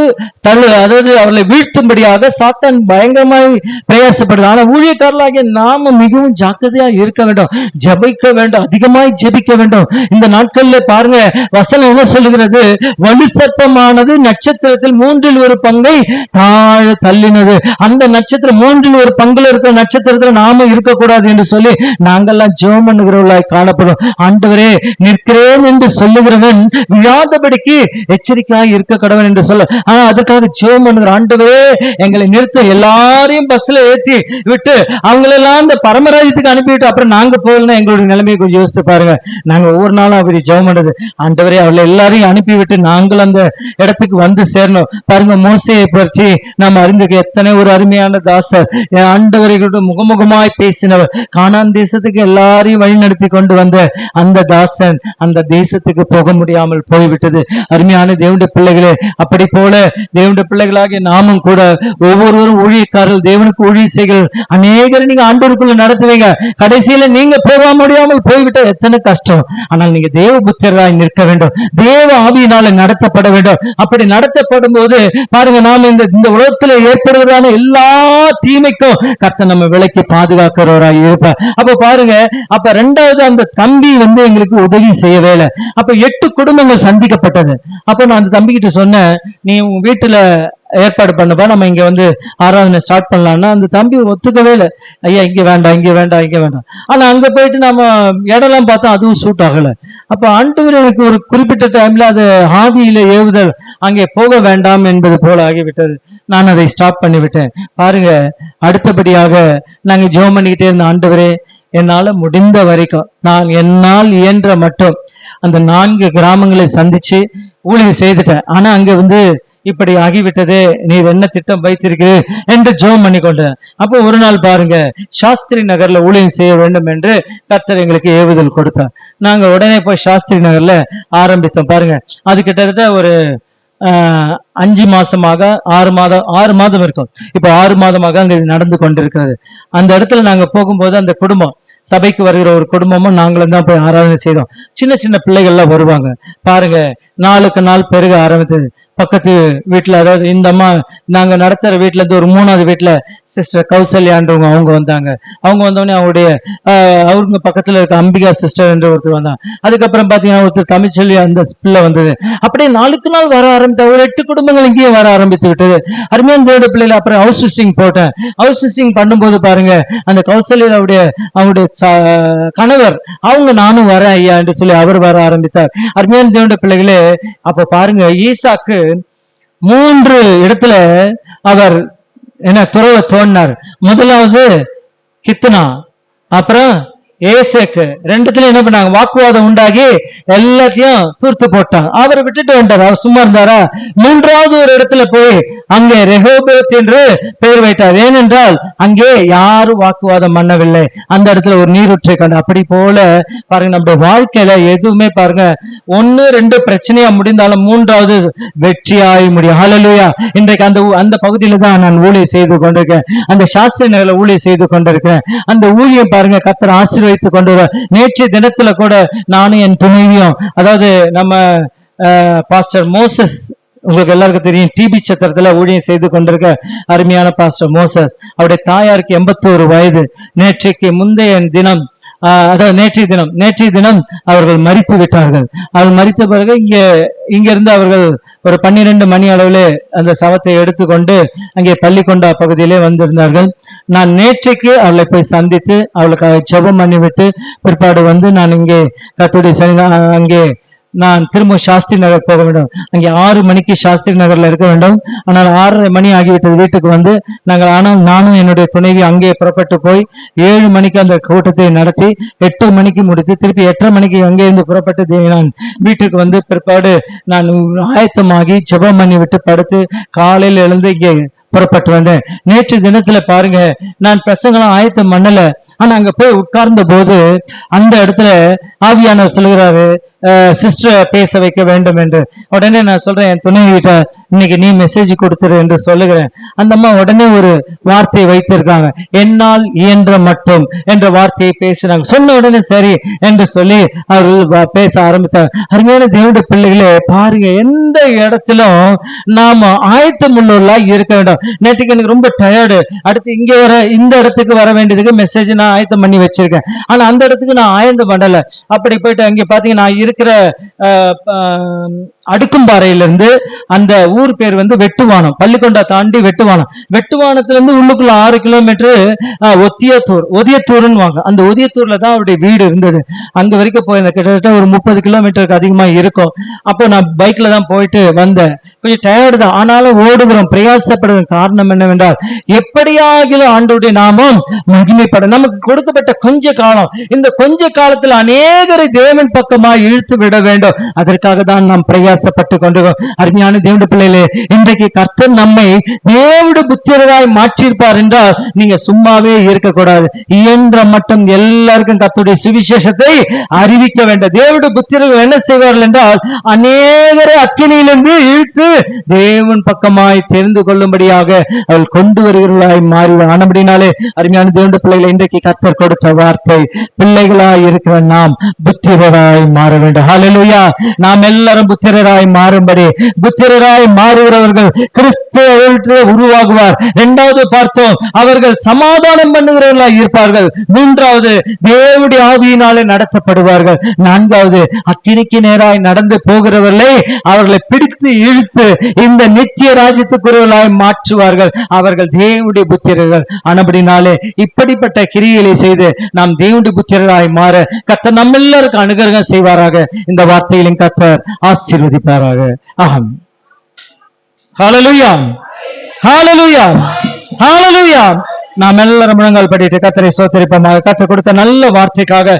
அதாவது அவர்களை வீழ்த்தும்படியாக சாத்தான் பயங்கரமாய் பிரயாசப்படுது. ஆனா ஊழியக்காரர்களாகிய நாம மிகவும் ஜாக்கிரதையா இருக்க வேண்டும், ஜெபிக்க வேண்டும், அதிகமாய் ஜெபிக்க வேண்டும். இந்த நாட்கள்ல பாருங்க, வசனம் என்ன சொல்லுகிறது, வலு சர்ப்பமானது நட்சத்திரத்தில் 1/3 பங்கை தாழ தள்ளினது. அந்த நட்சத்திரம் 1/3 பங்குல இருக்கிற நட்சத்திரத்துல நாம இருக்கக்கூடாது என்று சொல்லி நாங்கெல்லாம் ஜெபம் பண்ணுகிறவர்களாய் காணப்படும். ஆண்டவரே நிற்கிறேன் என்று சொல்லுகிறவன் விழாதபடிக்கு எச்சரிக்கையாய் இருக்க கடவன் என்று சொல்ல. ஆனா அதுக்காக ஜெபம் பண்ணுகிற, ஆண்டவரே எங்களை நிறுத்த, எல்லாரையும் பஸ்ல ஏத்தி விட்டு அவங்களெல்லாம் அந்த பரமராஜ்யத்துக்கு அனுப்பிவிட்டு அப்புறம் நாங்க போகலன்னா எங்களுடைய நிலைமையை கொஞ்சம் யோசித்து பாருங்க. நாங்க ஒவ்வொரு நாளும் அப்படி ஜெபம் பண்றது, ஆண்டவரே அவளை எல்லாரையும் அனுப்பிவிட்டு நாங்கள் அந்த இடத்துக்கு வந்து சேரணும். பாருங்க, மோசேயை பற்றி நாம் அறிந்திருக்க எத்தனை ஒரு அருமையான தாசர், ஆண்டவர்களோட முகமுகமாய் பேசினவர், கானான் தேசத்துக்கு எல்லாரையும் வழி நடத்தி கொண்டு வந்த அந்த தாசன் அந்த தேசத்துக்கு போக முடியாமல் போய்விட்டது. அருமையான தேவனுடைய பிள்ளைகளே, அப்படி போல தேவனுடைய பிள்ளைகளாகிய நாமும் கூட ஒவ்வொருவரும் ஊழியக்காரர்கள், தேவனுக்கு ஊழியர்கள் அநேகரை நீங்க ஆண்டவருக்குள்ள நடத்துவீங்க. கடைசியில நீங்க போக முடியாமல் போய்விட்ட எத்தனை கஷ்டம். ஆனால் நீங்க தேவ புத்திரராய் நிற்க வேண்டும், தேவ ஆவியினால நடத்தப்பட வேண்டும். அப்படி நடத்தப்படும் போது பாருங்க, நாம இந்த உலகத்துல ஏற்படுவதான எல்லா தீமைக்கும் கர்த்தர் நம்ம விலக்கி பாதுகாக்கிறவராய் இருப்பார். அப்ப பாருங்க, அப்ப 2வது அந்த தம்பி எங்களுக்கு உதவி செய்யவே இல்லை. அப்ப 8 குடும்பங்கள் சந்திக்கப்பட்டது. அப்ப நான் அந்த தம்பி கிட்ட சொன்னேன், நீ உங்க வீட்டுல ஏற்பாடு பண்ணப்பா, நம்ம இங்க ஆராதனை ஸ்டார்ட் பண்ணலாம்னா அந்த தம்பி ஒத்துக்கவே இல்லை. ஐயா இங்க வேண்டாம், இங்க வேண்டாம், இங்க வேண்டாம். ஆனா அங்க போயிட்டு நம்ம இடம்லாம் பார்த்தா அதுவும் சூட் ஆகல. அப்ப ஆண்டவர் எனக்கு ஒரு குறிப்பிட்ட டைம்ல அது ஆதியில ஏவுதல், அங்கே போக வேண்டாம் என்பது போல ஆகிவிட்டது. நான் அதை ஸ்டாப் பண்ணிவிட்டேன். பாருங்க, அடுத்தபடியாக நாங்க ஜெபம் பண்ணிக்கிட்டே இருந்த, ஆண்டவரே என்னால முடிந்த வரைக்கும், நான் என்னால் இயன்ற மட்டும் அந்த 4 கிராமங்களை சந்திச்சு ஊழியம் செய்துட்டேன். ஆனா அங்க இப்படி ஆகிவிட்டது, நீ என்ன திட்டம் வைத்திருக்கிறீர் என்று ஜெபம் பண்ணி கொண்டேன். அப்போ ஒரு நாள் பாருங்க, சாஸ்திரி நகர்ல ஊழியம் செய்ய வேண்டும் என்று கர்த்தர் எங்களுக்கு ஏவுதல் கொடுத்தார். நாங்க உடனே போய் சாஸ்திரி நகர்ல ஆரம்பித்தோம். பாருங்க, அது கிட்டத்தட்ட ஒரு 5 மாசமாக 6 மாதம் இருக்கும். இப்ப 6 மாதமாக அங்க நடந்து கொண்டிருக்கிறது. அந்த இடத்துல நாங்க போகும்போது அந்த குடும்பம், சபைக்கு வருகிற ஒரு குடும்பமும் நாங்களும் தான் போய் ஆராதனை செய்தோம். சின்ன சின்ன பிள்ளைகள்லாம் வருவாங்க. பாருங்க, நாளுக்கு நாள் பெருக ஆரம்பித்தது. பக்கத்து வீட்டுல, அதாவது இந்த அம்மா நாங்க நடத்துற வீட்டுல இருந்து ஒரு 3வது வீட்டுல சிஸ்டர் கௌசல்யான்றவங்க அவங்க வந்தாங்க. அவங்க வந்தோடனே அவங்க பக்கத்துல இருக்க அம்பிகா சிஸ்டர் என்று ஒருத்தர் வந்தாங்க. அதுக்கப்புறம் பாத்தீங்கன்னா ஒருத்தர் தமிழ்ச்செல்வி அந்த பிள்ளை வந்தது. அப்படியே நாளுக்கு நாள் வர ஆரம்பித்த ஒரு 8 குடும்பங்கள் இங்கேயே வர ஆரம்பித்து விட்டது. அருமையான தேவனுடைய பிள்ளைல அப்புறம் ஹவுஸ் விசிட்டிங் போட்டேன். ஹவுஸ் விசிட்டிங் பண்ணும்போது பாருங்க, அந்த கௌசல்யாவுடைய அவங்களுடைய கணவர் அவங்க, நானும் வரேன் ஐயா என்று சொல்லி அவர் வர ஆரம்பித்தார். அருமையான தேவனுடைய பிள்ளைகளே, அப்ப பாருங்க, ஈசாக்கு 3 இடத்துல அவர் துறவை தோண்டினார். முதலாவது கித்னா, அப்புறம் ஏசேக்கு, 2த்துல என்ன பண்ணாங்க, வாக்குவாதம் உண்டாகி எல்லாத்தையும் தூர்த்து போட்டாங்க. அவரை விட்டுட்டு வந்துட்டார். அவர் சும்மா இருந்தாரா? 3வது ஒரு இடத்துல போய் அங்கே ரெகோபோத் என்று பெயர் வைத்தார். ஏனென்றால் அங்கே யாரும் வாக்குவாதம் பண்ணவில்லை. அந்த இடத்துல ஒரு நீரூற்றை கண்டு. அப்படி போல பாருங்க, நம்முடைய வாழ்க்கையில எதுவுமே பாருங்க, 1-2 பிரச்சனையா முடிந்தாலும் 3வது வெற்றியாய் முடியும். ஹல்லேலூயா. இன்றைக்கு அந்த பகுதியில தான் நான் ஊழியம் செய்து கொண்டிருக்கேன். அந்த சாஸ்திரி நகர்ல ஊழியம் செய்து கொண்டிருக்கிறேன். அந்த ஊழியம் பாருங்க கர்த்தர் ஆசீர்வதித்து கொண்டு வர. நேற்றைய தினத்துல கூட நானும் என் துணைவியும், அதாவது நம்ம பாஸ்டர் மோசஸ், உங்களுக்கு எல்லாருக்கும் தெரியும், டிபி சத்திரத்துல ஊழியம் செய்து கொண்டிருக்க அருமையான பாஸ்டர் மோசஸ், அவருடைய தாயாருக்கு 81 வயது. நேற்றைக்கு முந்தைய தினம், அதாவது நேற்றைய தினம் அவர்கள் மரித்து விட்டார்கள். அவர் மரித்த பிறகு இங்கிருந்து அவர்கள் ஒரு 12 மணி அளவிலே அந்த சவத்தை எடுத்துக்கொண்டு அங்கே பள்ளிக்கொண்டா பகுதியிலே வந்திருந்தார்கள். நான் நேற்றைக்கு அவளை போய் சந்தித்து அவளுக்கு ஜெபம் பண்ணிவிட்டு பிற்பாடு வந்து நான் இங்கே கர்த்தருடைய அங்கே நான் திரும்ப சாஸ்திரி நகர் போக வேண்டும். அங்கே 6 மணிக்கு சாஸ்திரி நகர்ல இருக்க வேண்டும். ஆனால் 6:30 மணி ஆகிவிட்டது வீட்டுக்கு வந்து. ஆனால் நானும் என்னுடைய துணைவி அங்கே புறப்பட்டு போய் 7 மணிக்கு அந்த கூட்டத்தை நடத்தி 8 மணிக்கு முடித்து திருப்பி 8:30 மணிக்கு அங்கே இருந்து புறப்பட்டு நான் வீட்டுக்கு வந்து பிற்பாடு நான் ஆயத்தமாகி ஜெபம் பண்ணி விட்டு படுத்து காலையில் எழுந்து இங்கே புறப்பட்டு வந்தேன். நேற்று தினத்துல பாருங்க, நான் பிரசங்கலாம் ஆயத்தம் பண்ணல. ஆனா அங்க போய் உட்கார்ந்த போது அந்த இடத்துல ஆவியானவர் சொல்கிறாரு, சிஸ்டரை பேச வைக்க வேண்டும் என்று. உடனே நான் சொல்றேன், என் துணை கிட்ட இன்னைக்கு நீ மெசேஜ் கொடுத்துரு என்று சொல்லுகிறேன். அந்த அம்மா உடனே ஒரு வார்த்தையை வைத்திருக்காங்க, என்னால் இயன்ற மட்டும் என்ற வார்த்தையை பேசினாங்க. சொன்ன உடனே சரி என்று சொல்லி அவர்கள் பேச ஆரம்பித்தார். அருமையான தேவனுடைய பிள்ளைகளே, பாருங்க, எந்த இடத்திலும் நாம ஆயத்தம் உள்ளவர்களா இருக்க வேண்டும். நேற்றுக்கு எனக்கு ரொம்ப டயர்டு, அடுத்து இங்க இந்த இடத்துக்கு வர வேண்டியதுக்கு மெசேஜ் நான் ஆயத்தம் பண்ணி வச்சிருக்கேன். ஆனா அந்த இடத்துக்கு நான் ஆயத்தம் பண்ணல. அப்படி போயிட்டு அங்க பாத்தீங்கன்னா நான் இருக்கிற அடுக்கும்பாறையிலிருந்து அந்த ஊர் பேர் வந்து வெட்டுவானம், பள்ளிக்கொண்டா தாண்டி வெட்டுவானம். வெட்டுவானத்துல இருந்து உள்ளுக்குள்ள 6 கிலோமீட்டர் ஒதியத்தூர்னு வாங்க. அந்த ஒதியத்தூர்ல தான் அவருடைய வீடு இருந்தது. அங்க வரைக்கும் போயிருந்தேன். கிட்டத்தட்ட ஒரு 30 கிலோமீட்டருக்கு அதிகமா இருக்கும். அப்போ நான் பைக்ல தான் போயிட்டு வந்தேன். கொஞ்சம் டயர்டு தான், ஆனாலும் ஓடுகிறோம், பிரயாசப்படுகிற காரணம் என்னவென்றால் எப்படியாகிலும் ஆண்டவருடைய நாமம் மகிமைப்படும். நமக்கு கொடுக்கப்பட்ட கொஞ்ச காலம், இந்த கொஞ்ச காலத்தில் அநேகரை தேவன் பக்கமா இழுத்து விட வேண்டும். அதற்காக தான் நாம் பிரயாசப்பட்டு கொண்டிருக்கோம். அருமையான தேவனுடைய பிள்ளைகளே, இன்றைக்கு கர்த்தர் நம்மை தேவனுடைய புத்திரராய் மாற்றியிருப்பார் என்றால் நீங்க சும்மாவே இருக்கக்கூடாது. இயன்ற மட்டும் எல்லாருக்கும் கர்த்தருடைய சுவிசேஷத்தை அறிவிக்க வேண்டும். தேவனுடைய புத்திரர்கள் என்ன செய்வார்கள் என்றால் அநேகரை அக்கினியிலிருந்து இழுத்து தேவன் பக்கமாய் தெரிந்து கொள்ளும்படியாக அவள் கொண்டு வருகிறவர்களாய் மாறிவார். ஆனபடினாலே அருமையான தேவனுடைய பிள்ளைகளை, இன்றைக்கு கர்த்தர் கொடுத்த வார்த்தை, பிள்ளைகளாய் இருக்கிற நாம் புத்திரராய் மாற வேண்டும். ஹல்லேலூயா. நாம் எல்லாரும் புத்திரராய் மாறும்படி, புத்திரராய் மாறுகிறவர்கள் கிறிஸ்துவை உருவாகுவார். 2வது பார்த்தோம், அவர்கள் சமாதானம் பண்ணுகிறவர்களாய் இருப்பார்கள். 3வது தேவனுடைய ஆவியினாலே நடத்தப்படுவார்கள். 4வது அக்கினிக்கு நேராய் நடந்து போகிறவர்களை அவர்களை பிடித்து இழுத்து இந்த நித்திய ராஜ்யத்துக்குரியவர்களாய் மாற்றுவார்கள். அவர்கள் தேவனுடைய புத்திரர்கள். ஆனபடினாலே இப்படிப்பட்ட கிரியைகளை செய்து நாம் தேவனுடைய புத்திரராய் மாற கர்த்தர் நம்ம எல்லாருக்கும் அனுகிரகம் செய்வாராக. இந்த வார்த்தையிலும் கர்த்தர் ஆசீர்வதிப்பாராக. ஆமென். ஹல்லேலூயா, ஹல்லேலூயா, ஹல்லேலூயா. நாம் எல்லாரும் முழங்கால் படிட்டு கர்த்தரை ஸ்தோத்திரிப்போமாக. கர்த்தர் கொடுத்த நல்ல வார்த்தைக்காக